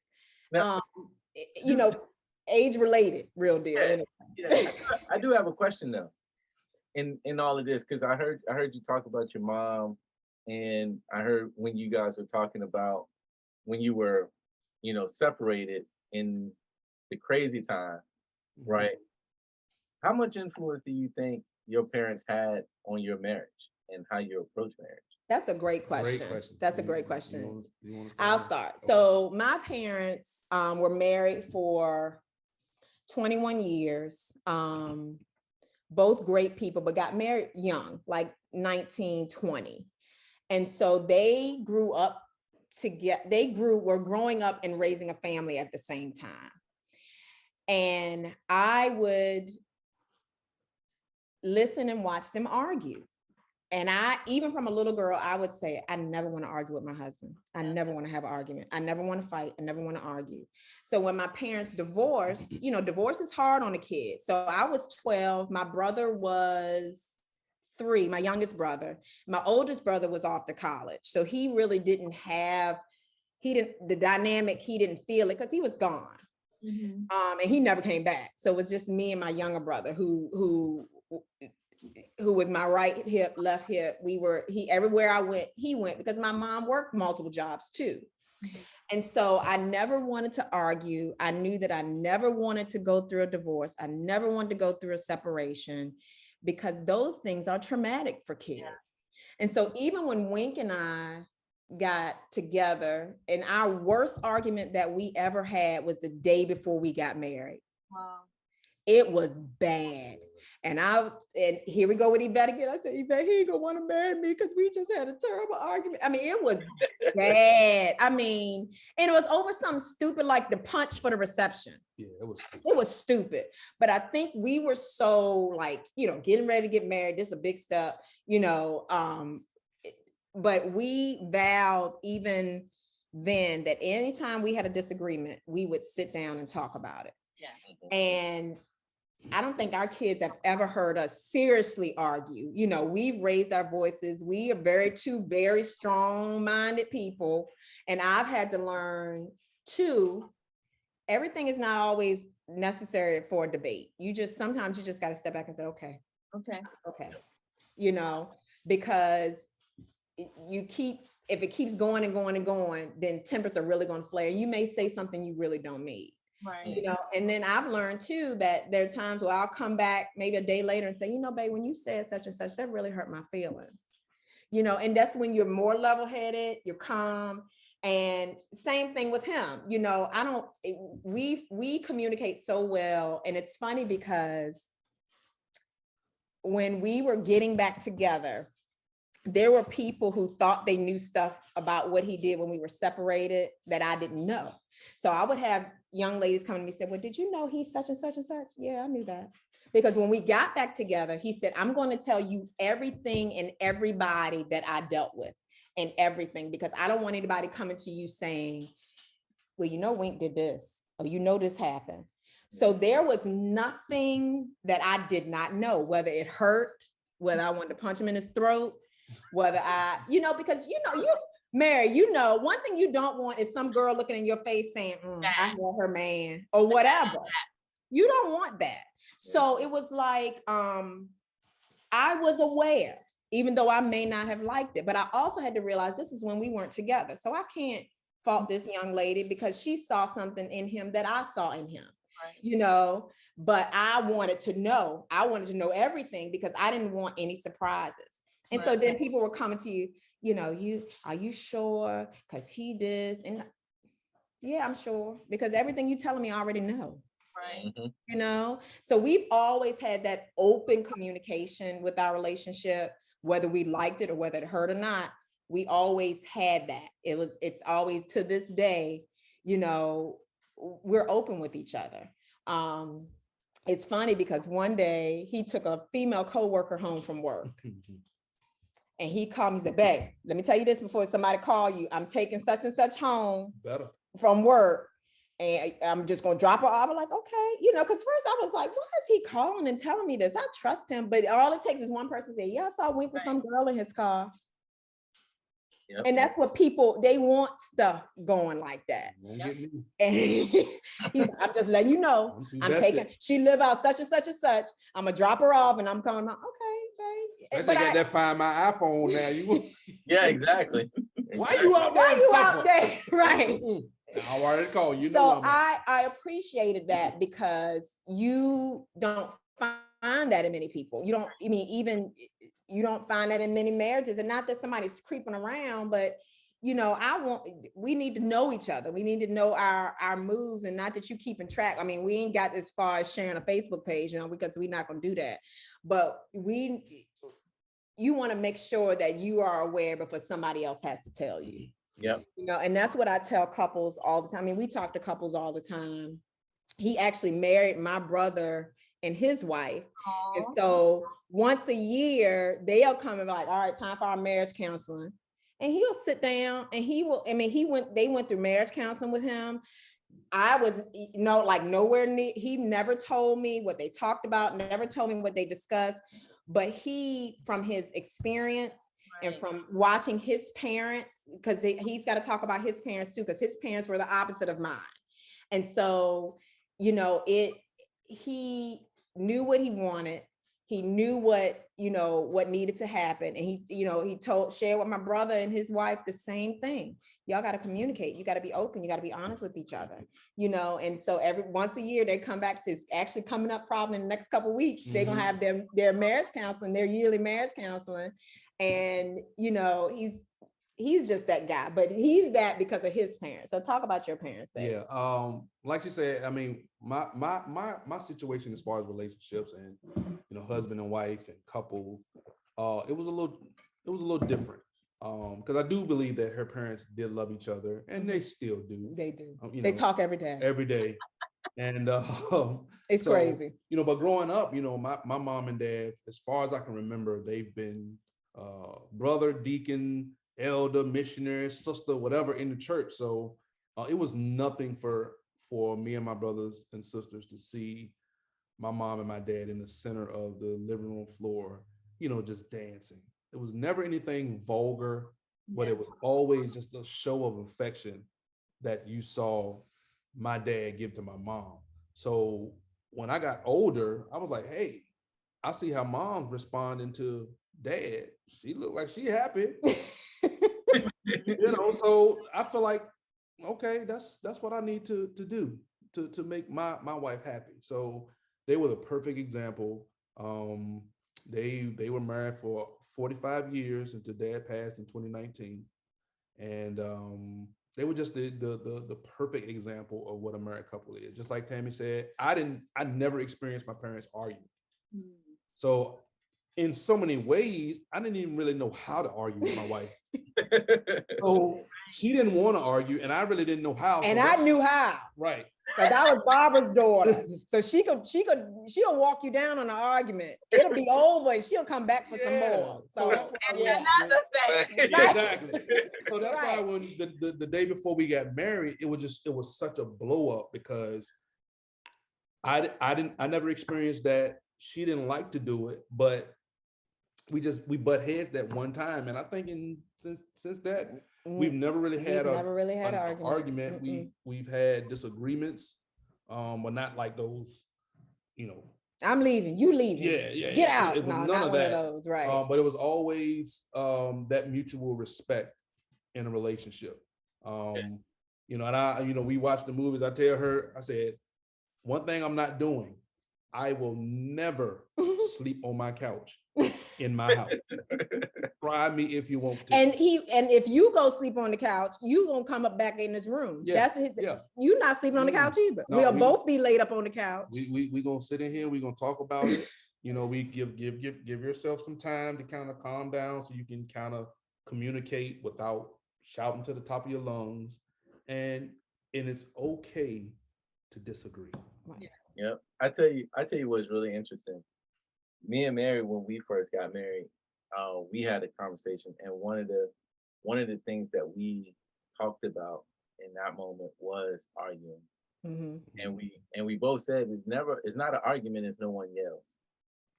Now, you know, age related real deal. Yeah, yeah. I do have a question though, in all of this, because I heard you talk about your mom, and I heard when you guys were talking about when you were, you know, separated in the crazy time, right? How much influence do you think your parents had on your marriage and how you approach marriage? That's a great question. That's a great question. I'll start. Okay. So my parents were married for 21 years. Both great people, but got married young, like 19, 20. And so they grew up were growing up and raising a family at the same time. And I would listen and watch them argue. And even from a little girl, I would say, I never want to argue with my husband. I never want to have an argument. I never want to fight. I never want to argue. So when my parents divorced, you know, divorce is hard on a kid. So I was 12. My brother was 3, my youngest brother. My oldest brother was off to college. So he really didn't have, the dynamic, he didn't feel it because he was gone. And he never came back. So it was just me and my younger brother who was my right hip, left hip. Everywhere I went, he went, because my mom worked multiple jobs too. And so I never wanted to argue. I knew that I never wanted to go through a divorce. I never wanted to go through a separation, because those things are traumatic for kids. And so even when Wink and I got together, and our worst argument that we ever had was the day before we got married. Wow. It was bad. And here we go with Yvette again. I said, Yvette, he ain't gonna want to marry me because we just had a terrible argument. I mean, it was bad. I mean, and it was over something stupid like the punch for the reception. Yeah, it was stupid. It was stupid. But I think we were so like, getting ready to get married. This is a big step, but we vowed even then that anytime we had a disagreement, we would sit down and talk about it. Yeah. And I don't think our kids have ever heard us seriously argue. We've raised our voices. We are two very strong-minded people. And I've had to learn too, everything is not always necessary for a debate. Sometimes you just got to step back and say, okay, because if it keeps going and going and going, then tempers are really going to flare. You may say something you really don't mean. Right. And then I've learned too that there are times where I'll come back maybe a day later and say, babe, when you said such and such, that really hurt my feelings. And that's when you're more level-headed, you're calm. And same thing with him. We communicate so well. And it's funny because when we were getting back together, there were people who thought they knew stuff about what he did when we were separated that I didn't know. So I would have young ladies come to me and say, well, did you know he's such and such and such? Yeah, I knew that. Because when we got back together, he said, I'm going to tell you everything and everybody that I dealt with and everything, because I don't want anybody coming to you saying, well, Wink did this, or this happened. So there was nothing that I did not know, whether it hurt, whether I wanted to punch him in his throat, whether because Mary, one thing you don't want is some girl looking in your face saying, I love her man or whatever. You don't want that. So it was like, I was aware, even though I may not have liked it, but I also had to realize this is when we weren't together. So I can't fault this young lady because she saw something in him that I saw in him, but I wanted to know everything because I didn't want any surprises. And so then people were coming to you, are you sure? Because he did. And yeah, I'm sure. Because everything you're telling me, I already know. Right. So we've always had that open communication with our relationship, whether we liked it or whether it hurt or not. We always had that. It's always to this day, we're open with each other. It's funny because one day he took a female coworker home from work. And he called me and said, babe, let me tell you this before somebody call you. I'm taking such and such home from work. And I'm just going to drop her off. I'm like, okay. Because first I was like, why is he calling and telling me this? I trust him. But all it takes is one person to say, yeah, I saw Wink with some girl in his car. Yep. And that's what they want stuff going like that. Yep. And I'm just letting you know, she live out such and such and such. I'm going to drop her off and I'm going, okay, babe. But I got to find my iPhone now. Yeah, exactly. Why you out there? Right. I already called you. So I appreciated that because you don't find that in many people. You don't find that in many marriages, and not that somebody's creeping around, but we need to know each other. We need to know our moves, and not that you keeping track. I mean, we ain't got as far as sharing a Facebook page, because we're not going to do that. But you want to make sure that you are aware before somebody else has to tell you. Yep. And that's what I tell couples all the time. I mean, we talk to couples all the time. He actually married my brother and his wife. Aww. And so once a year, they'll come and be like, all right, time for our marriage counseling. And he'll sit down and they went through marriage counseling with him. I was, nowhere near, he never told me what they talked about, never told me what they discussed, but he, from his experience, and from watching his parents, because he's got to talk about his parents too, because his parents were the opposite of mine. And so, he knew what he wanted. He knew what needed to happen. And he shared with my brother and his wife the same thing. Y'all got to communicate. You got to be open. You got to be honest with each other, and so once a year they come back to, it's actually coming up probably in the next couple of weeks. They're going to have their marriage counseling, their yearly marriage counseling. And, he's just that guy, but he's that because of his parents. So talk about your parents, babe. Yeah. Like you said, I mean, my situation as far as relationships and husband and wife and couple, it was a little different. Because I do believe that her parents did love each other, and they still do. They do. They talk every day. Every day. And it's crazy. But growing up, my mom and dad, as far as I can remember, they've been brother, deacon, elder, missionary, sister, whatever in the church. So it was nothing for me and my brothers and sisters to see my mom and my dad in the center of the living room floor, just dancing. It was never anything vulgar, but it was always just a show of affection that you saw my dad give to my mom. So when I got older, I was like, hey, I see how mom's responding to dad. She looked like she happy. So I feel like, okay, that's what I need to do to make my wife happy. So they were the perfect example. They were married for 45 years until dad passed in 2019. And they were just the perfect example of what a married couple is. Just like Tammy said, I never experienced my parents argue. So in so many ways, I didn't even really know how to argue with my wife. So she didn't want to argue, and I really didn't know how. And I knew how. Right. Because I was Barbara's daughter. So she'll walk you down on an argument. It'll be over and she'll come back for some more. So that's why exactly. So that's why when the day before we got married, it was such a blow up because I never experienced that. She didn't like to do it, but we butt heads that one time. And I think since that, we've never really had an argument. We've had disagreements, but not like those, I'm leaving, you leaving. Yeah. Get out. It was no, none not of one that. of those, right. But it was always that mutual respect in a relationship. And we watched the movies. I tell her, I said, one thing I'm not doing, I will never sleep on my couch in my house. Try me if you want to. And if you go sleep on the couch, you gonna come up back in this room. Yeah. You're not sleeping on the couch either. No, we'll both be laid up on the couch. We gonna sit in here. We gonna talk about it. We give yourself some time to kind of calm down so you can kind of communicate without shouting to the top of your lungs, and it's okay to disagree. Right. Yep. I tell you what's really interesting. Me and Mary, when we first got married, we had a conversation, and one of the things that we talked about in that moment was arguing. Mm-hmm. And we both said it's not an argument if no one yells.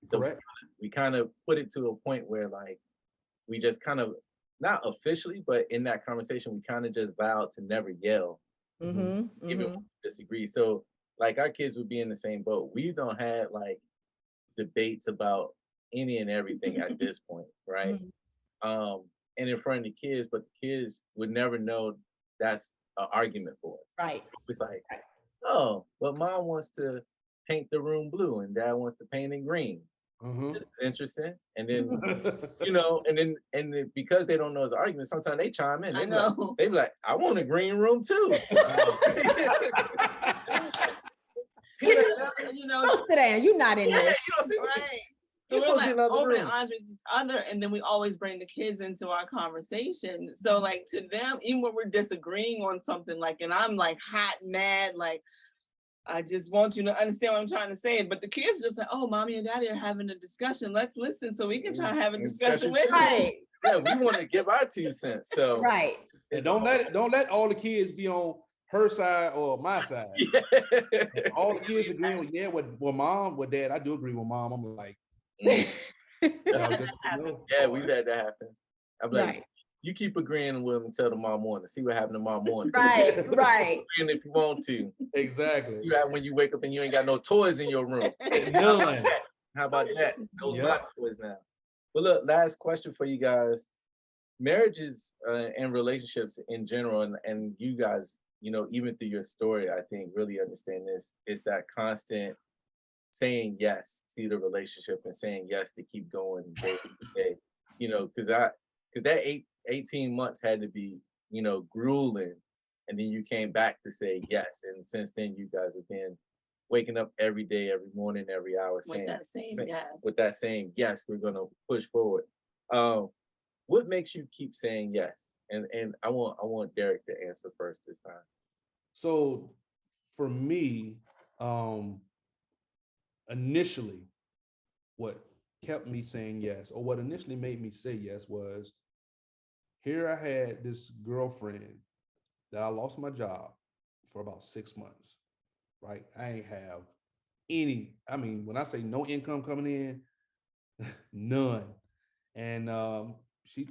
So correct. We kind of put it to a point where like we just kind of, not officially, but in that conversation we kind of just vowed to never yell, even when we disagree. So like our kids would be in the same boat. We don't have like debates about any and everything at this point, right? And in front of the kids, but the kids would never know that's an argument for us. Right. It's like, oh, but mom wants to paint the room blue and dad wants to paint it green. This is interesting. And then, and then because they don't know it's an argument, sometimes they chime in. They be like, I want a green room too. Go sit down. You're not in there. Right. So we're like opening arms with each other, and then we always bring the kids into our conversation. So like to them, even when we're disagreeing on something, like, and I'm like hot, mad, like I just want you to understand what I'm trying to say. But the kids just like, oh, mommy and daddy are having a discussion. Let's listen so we can try to have a discussion with them. Yeah, we want to give our 2 cents. So right. And don't let all the kids be on her side or my side. All the kids agreeing with with mom, with dad. I do agree with mom. I'm like, yeah, we've had that happen. I'm like, you keep agreeing with them until tomorrow morning. See what happened tomorrow morning. Right. And if you want to. Exactly. You have when you wake up and you ain't got no toys in your room. None. How about that? Those not toys now. But look, last question for you guys. Marriages and relationships in general, and you guys, even through your story, I think really understand this, is that constant saying yes to the relationship and saying yes to keep going day to day. Because that 18 months had to be, grueling. And then you came back to say yes. And since then, you guys have been waking up every day, every morning, every hour, With that same yes. with that saying yes, we're gonna push forward. What makes you keep saying yes? And I want Derek to answer first this time. So for me, initially, what kept me saying yes, or what initially made me say yes, was here I had this girlfriend that I lost my job for about 6 months, right? I ain't have any, I mean, when I say no income coming in, none. And she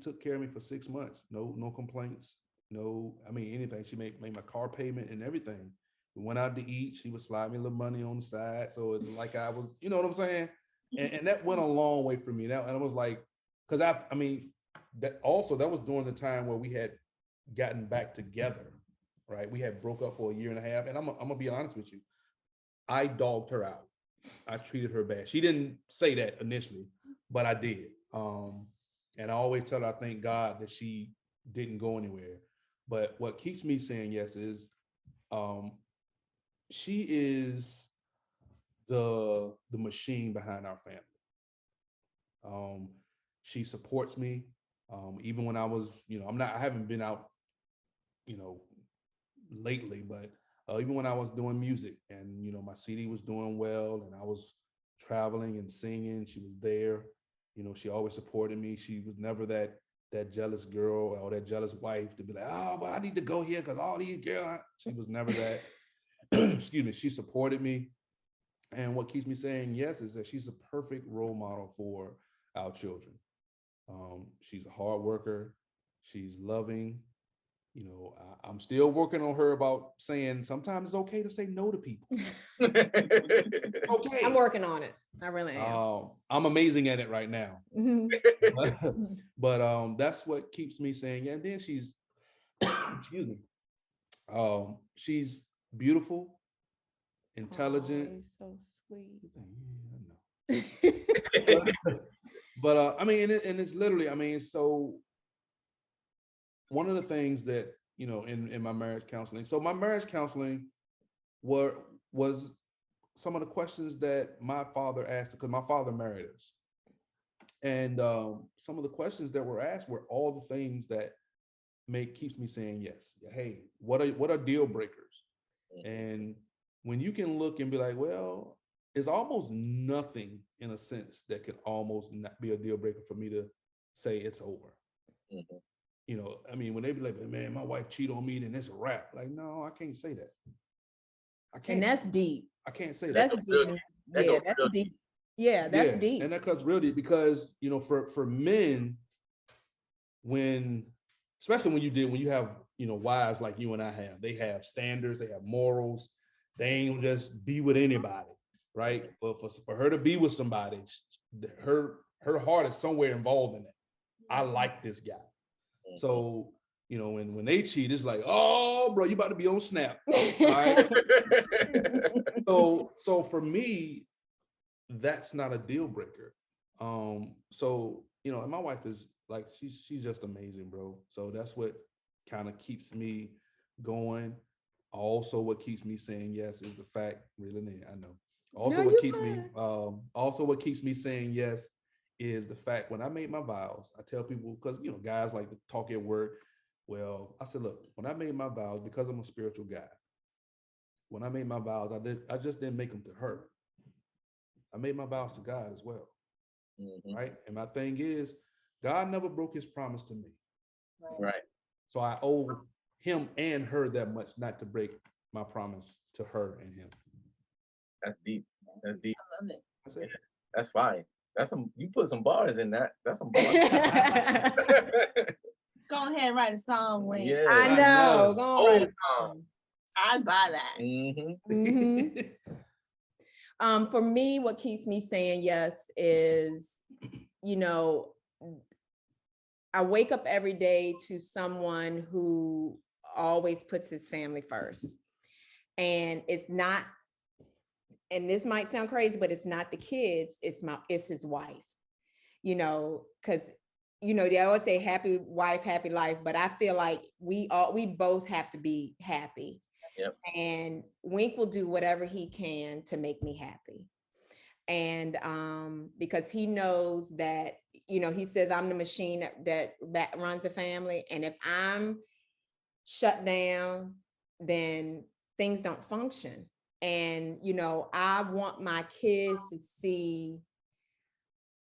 took care of me for 6 months. No complaints. No, I mean, anything. She made my car payment and everything. We went out to eat. She would slide me a little money on the side. So it's like I was, you know what I'm saying? And that went a long way for me. And I was like, because I mean, that was during the time where we had gotten back together, right? We had broke up for a year and a half. And I'm gonna be honest with you. I dogged her out. I treated her bad. She didn't say that initially, but I did. And I always tell her I thank God that she didn't go anywhere. But what keeps me saying yes is she is the machine behind our family. She supports me. Even when I was, I haven't been out, lately, but even when I was doing music and, my CD was doing well and I was traveling and singing, she was there. She always supported me. She was never that jealous girl or that jealous wife to be like, oh, but I need to go here because all these girls. She was never that. Excuse me. She supported me. And what keeps me saying yes is that she's a perfect role model for our children. She's a hard worker. She's loving. I'm still working on her about saying sometimes it's okay to say no to people. Okay. I'm working on it. I really am. I'm amazing at it right now. Mm-hmm. but that's what keeps me saying, yeah. And then she's, excuse me, she's beautiful, intelligent. Oh, you're so sweet. Yeah, I know. but I mean, and it's literally, I mean, so one of the things that, in my marriage counseling, so my marriage counseling was some of the questions that my father asked, because my father married us. And some of the questions that were asked were all the things that keeps me saying yes. Hey, what are deal breakers? And when you can look and be like, well, it's almost nothing in a sense that could almost not be a deal breaker for me to say it's over. Mm-hmm. I mean, when they be like, man, my wife cheated on me, then it's a wrap. Like, no, I can't say that. I can't. And that's deep. I can't say that. That's deep. Yeah, that's deep. Yeah, that's deep. And that cuts really because, for men, especially when you have, wives like you and I have, they have standards, they have morals. They ain't just be with anybody, right? But for her to be with somebody, her heart is somewhere involved in it. I like this guy. So, when they cheat, it's like, oh, bro, you about to be on Snap. All right? So for me, that's not a deal breaker. So, and my wife is like, she's just amazing, bro. So that's what kind of keeps me going. Also, what keeps me saying yes is the fact, really, I know. Also, what keeps me saying yes is the fact when I made my vows, I tell people, because, guys like to talk at work. Well, I said, look, when I made my vows, because I'm a spiritual guy, when I made my vows, I just didn't make them to her. I made my vows to God as well. Mm-hmm. Right. And my thing is, God never broke his promise to me. Right. So I owe him and her that much not to break my promise to her and him. That's deep. That's deep. I love it. Yeah, that's fine. You put some bars in that. That's some bars. Go ahead and write a song, Wayne. Yeah, I know. Go on, write a song. I'd buy that. Mm-hmm. Mm-hmm. For me, what keeps me saying yes is, I wake up every day to someone who always puts his family first. And it's not, and this might sound crazy, but it's not the kids, it's his wife, because they always say happy wife, happy life, but I feel like we both have to be happy. Yep. And Wink will do whatever he can to make me happy. And because he knows that, he says I'm the machine that runs the family. And if I'm shut down, then things don't function. And, I want my kids to see,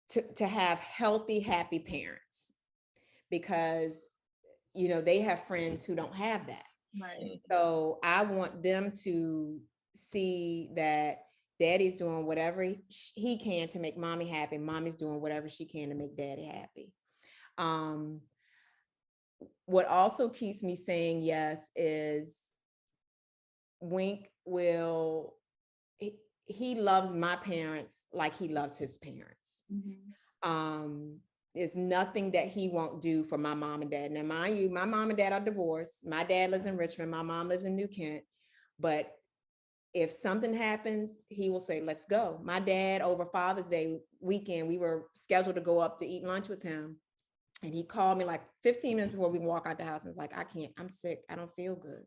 to have healthy, happy parents, because, they have friends who don't have that. Right. So I want them to see that daddy's doing whatever he can to make mommy happy. Mommy's doing whatever she can to make daddy happy. What also keeps me saying yes is Wink he loves my parents like he loves his parents. Mm-hmm. There's nothing that he won't do for my mom and dad. Now, mind you, my mom and dad are divorced. My dad lives in Richmond. My mom lives in New Kent. But if something happens, he will say, let's go. My dad, over Father's Day weekend, we were scheduled to go up to eat lunch with him. And he called me like 15 minutes before we can walk out the house. And was like, I can't, I'm sick. I don't feel good.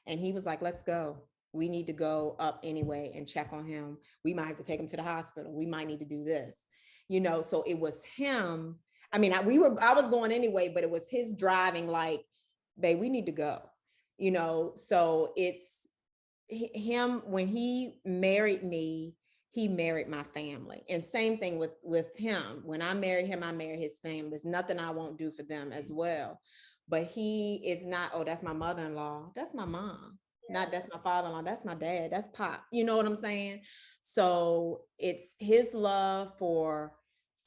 And he was like, let's go. We need to go up anyway and check on him. We might have to take him to the hospital. We might need to do this. So it was him. I mean, I was going anyway, but it was his driving, like, babe, we need to go, so it's him. When he married me, he married my family. And same thing with him. When I married him, I married his family. There's nothing I won't do for them as well. But he is not, oh, that's my mother-in-law. That's my mom. Not that's my father-in-law. That's my dad. That's Pop. You know what I'm saying? So it's his love for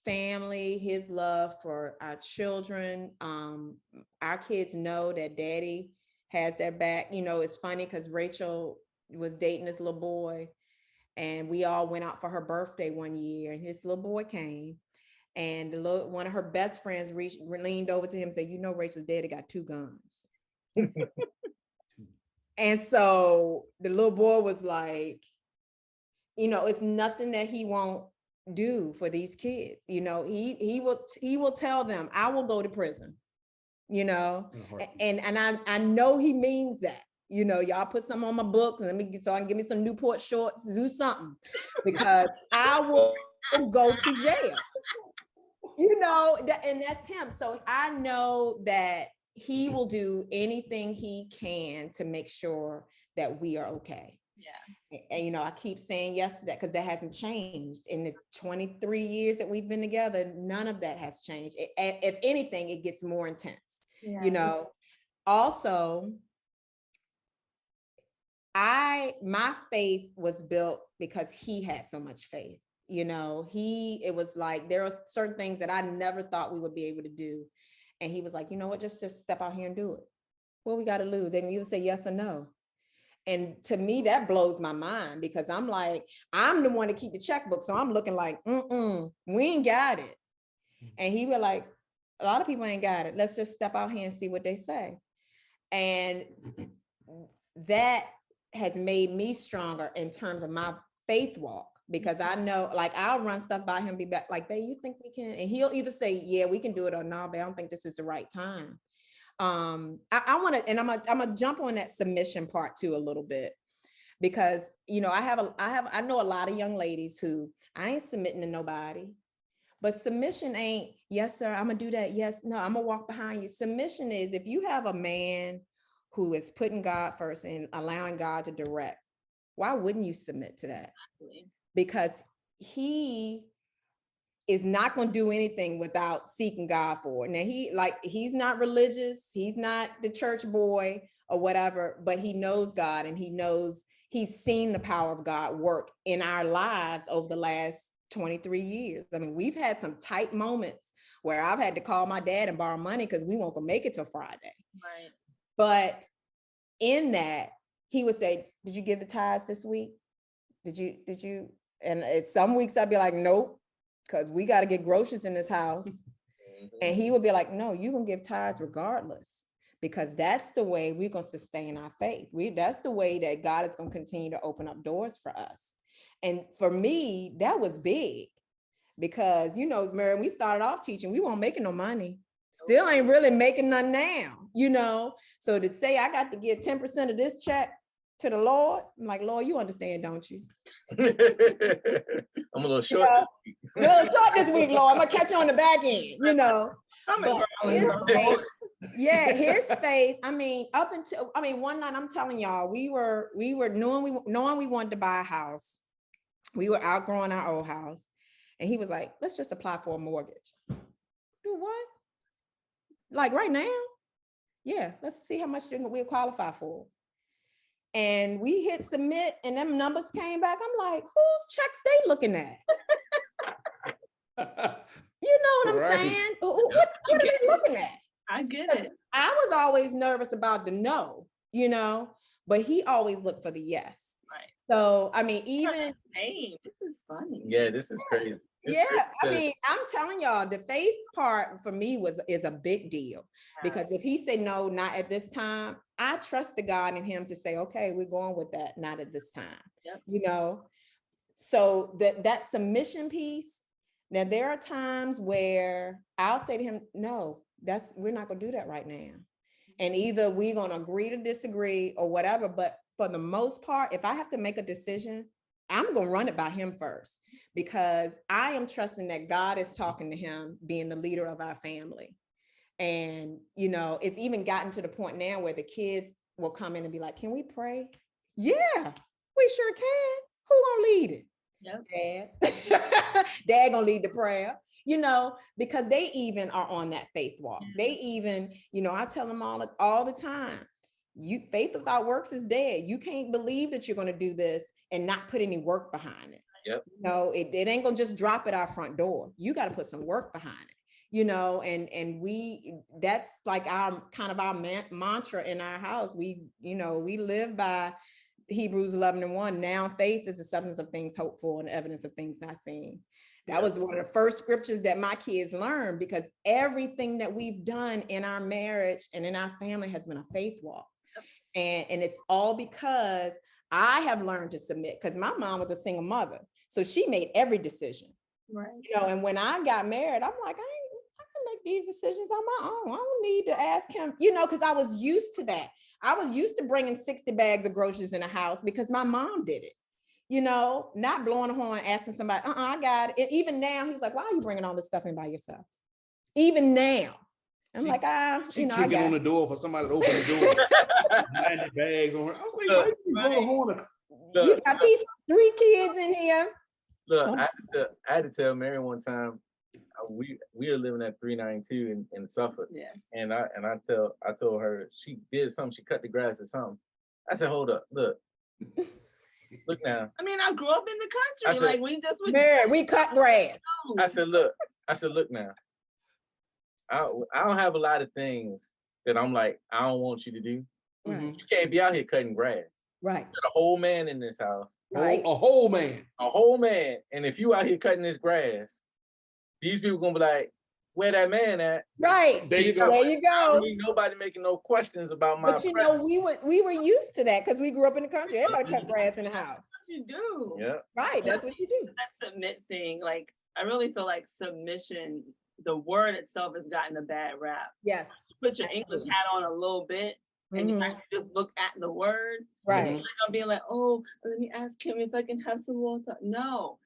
family, his love for our children. Our kids know that daddy has their back. It's funny because Rachel was dating this little boy, and we all went out for her birthday one year, and his little boy came, and one of her best friends leaned over to him and said, Rachel's daddy got 2 guns. And so the little boy was like, it's nothing that he won't do for these kids. He will tell them, I will go to prison, and I know he means that. Y'all put some on my books so I can give me some Newport shorts, do something, because I will go to jail. And that's him. So I know that he will do anything he can to make sure that we are okay. Yeah. And, I keep saying yes to that, because that hasn't changed in the 23 years that we've been together. None of that has changed. If anything, it gets more intense. Yeah. Also, my faith was built because he had so much faith. It was like, there were certain things that I never thought we would be able to do. And he was like, you know what, just step out here and do it. What we got to lose? They can either say yes or no. And to me, that blows my mind, because I'm like, I'm the one to keep the checkbook. So I'm looking like, we ain't got it. And he was like, a lot of people ain't got it. Let's just step out here and see what they say. And that has made me stronger in terms of my faith walk, because I know, like, I'll run stuff by him, be back like, babe, you think we can? And he'll either say, yeah, we can do it, or no, babe, I don't think this is the right time. I want to, and I'm gonna jump on that submission part too a little bit, because, I know a lot of young ladies who, I ain't submitting to nobody, but submission ain't, yes, sir, I'm gonna do that. Yes, no, I'm gonna walk behind you. Submission is, if you have a man who is putting God first and allowing God to direct, why wouldn't you submit to that? Exactly. Because he is not going to do anything without seeking God for it. Now, he's not religious. He's not the church boy or whatever, but he knows God, and he's seen the power of God work in our lives over the last 23 years. I mean, we've had some tight moments where I've had to call my dad and borrow money because we won't go make it till Friday. Right. But in that, he would say, did you give the tithes this week? Did you? And some weeks I'd be like, nope, because we got to get groceries in this house. And he would be like, no, you're going to give tithes regardless, because that's the way we're going to sustain our faith. That's the way that God is going to continue to open up doors for us. And for me, that was big, because, you know, Mary, we started off teaching, we weren't making no money. Still ain't really making none now, you know? So to say I got to give 10% of this check to the Lord, I'm like, Lord, you understand, don't you? I'm a little short this week. A little short this week, Lord. I'm gonna catch you on the back end, you know. But his faith, yeah, his faith. I mean, one night I'm telling y'all, we were knowing we wanted to buy a house. We were outgrowing our old house, and he was like, "Let's just apply for a mortgage." Do what? Like right now? Yeah, let's see how much we'll qualify for. And we hit submit, and them numbers came back. I'm like, whose checks they looking at? You know what I'm saying? What are they looking at? I get it. I was always nervous about the no, you know, but he always looked for the yes. Right. So, I mean, even this is funny. Yeah, this is crazy. I mean, I'm telling y'all, the faith part for me is a big deal, because if he said no, not at this time, I trust the God in him to say, okay, we're going with that, not at this time. Yep. You know, so that submission piece. Now there are times where I'll say to him, no, we're not gonna do that right now. And either we're gonna agree to disagree or whatever, but for the most part, if I have to make a decision, I'm gonna run it by him first, because I am trusting that God is talking to him, being the leader of our family. And, you know, it's even gotten to the point now where the kids will come in and be like, can we pray? Yeah, we sure can. Who gonna lead it? Yep. Dad gonna lead the prayer, you know, because they even are on that faith walk. They even, you know, I tell them all the time, faith without works is dead. You can't believe that you're going to do this and not put any work behind it. Yep. No, it ain't gonna just drop at our front door. You got to put some work behind it, you know, and that's like our mantra in our house. We live by Hebrews 11:1. Now faith is the substance of things hoped for and evidence of things not seen. That was one of the first scriptures that my kids learned, because everything that we've done in our marriage and in our family has been a faith walk. And it's all because I have learned to submit, because my mom was a single mother. So she made every decision. Right. You know, and when I got married, I'm like, I can make these decisions on my own. I don't need to ask him, you know, because I was used to that. I was used to bringing 60 bags of groceries in the house because my mom did it, you know, not blowing a horn, asking somebody, I got it. And even now, he's like, why are you bringing all this stuff in by yourself? Even now. I'm like, you know, I got on the door for somebody to open the door. 90 bags on her. I was like, why you blowing a horn? You got these 3 kids in here. Look, I had to tell Mary one time, we are living at 392 in Suffolk. Yeah. And I told her she did something, she cut the grass or something. I said, hold up, look now. I mean, I grew up in the country. Like we just we cut grass. I said, look now. I don't have a lot of things that I'm like, I don't want you to do. Right. You can't be out here cutting grass. Right. You're a whole man in this house. Right. A whole man. A whole man. And if you out here cutting this grass, these people gonna be like, where that man at? Right. There you go. There you go. I don't need nobody making no questions about my. But you know, we were used to that because we grew up in the country. Everybody cut grass in the house. That's what you do. Yeah. Right. That's what you do. That submit thing, like I really feel like submission, the word itself has gotten a bad rap. Yes. Put your English hat on a little bit and you actually just look at the word. Right. Like I'm being like, oh, let me ask him if I can have some water. No.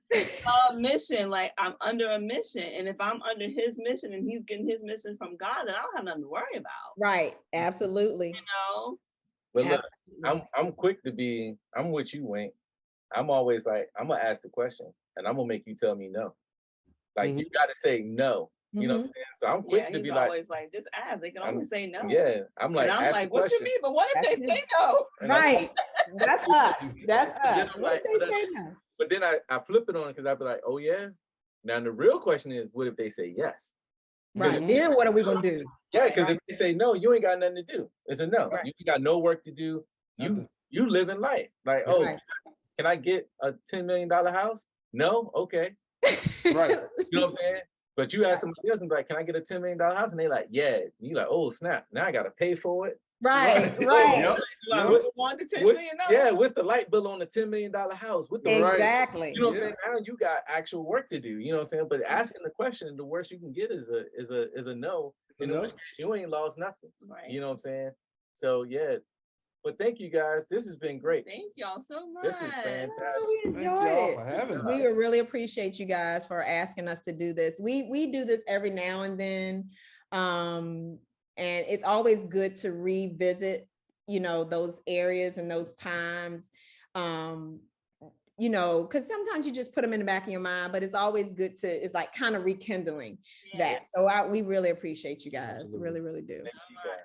Mission, like I'm under a mission. And if I'm under his mission and he's getting his mission from God, then I don't have nothing to worry about. Right. Absolutely. You know? But look, I'm quick to be, I'm with you, Wink. I'm always like, I'm gonna ask the question and I'm gonna make you tell me no. Like you gotta say no. You know what I'm saying? So I'm quick to be like, always like, just ask. They can always say no. Yeah, I'm like, what you mean? But what if they say no? Right. That's us. That's us. What if they say no? But then I flip it on because I'd be like, oh yeah. Now the real question is, what if they say yes? Right. Then what are we gonna do? Yeah, because if they say no, you ain't got nothing to do. It's a no. Right. You got no work to do. You live in life. Like, oh, can I get a $10 million house? No? Okay. Right. You know what I'm saying? But you ask somebody else and be like, can I get a $10 million house? And they like, yeah. And you like, oh, snap. Now I got to pay for it. Right, Right. right. Yep. Like, Yeah. $1 to $10 What's, million. yeah, what's the light bill on the $10 million house? What the Right. Exactly. You know what I'm Yeah. saying? Now you got actual work to do. You know what I'm saying? But asking the question, the worst you can get is a no. In No. which case you ain't lost nothing. Right. You know what I'm saying? So yeah. But thank you guys. This has been great. Thank y'all so much. This is fantastic. We Thank enjoyed y'all it. for having us. We really appreciate you guys for asking us to do this. We do this every now and then. And it's always good to revisit, those areas and those times. Because sometimes you just put them in the back of your mind, but it's always good it's like kind of rekindling Yeah. that. So we really appreciate you guys. Absolutely. Really, really do. Thank you guys.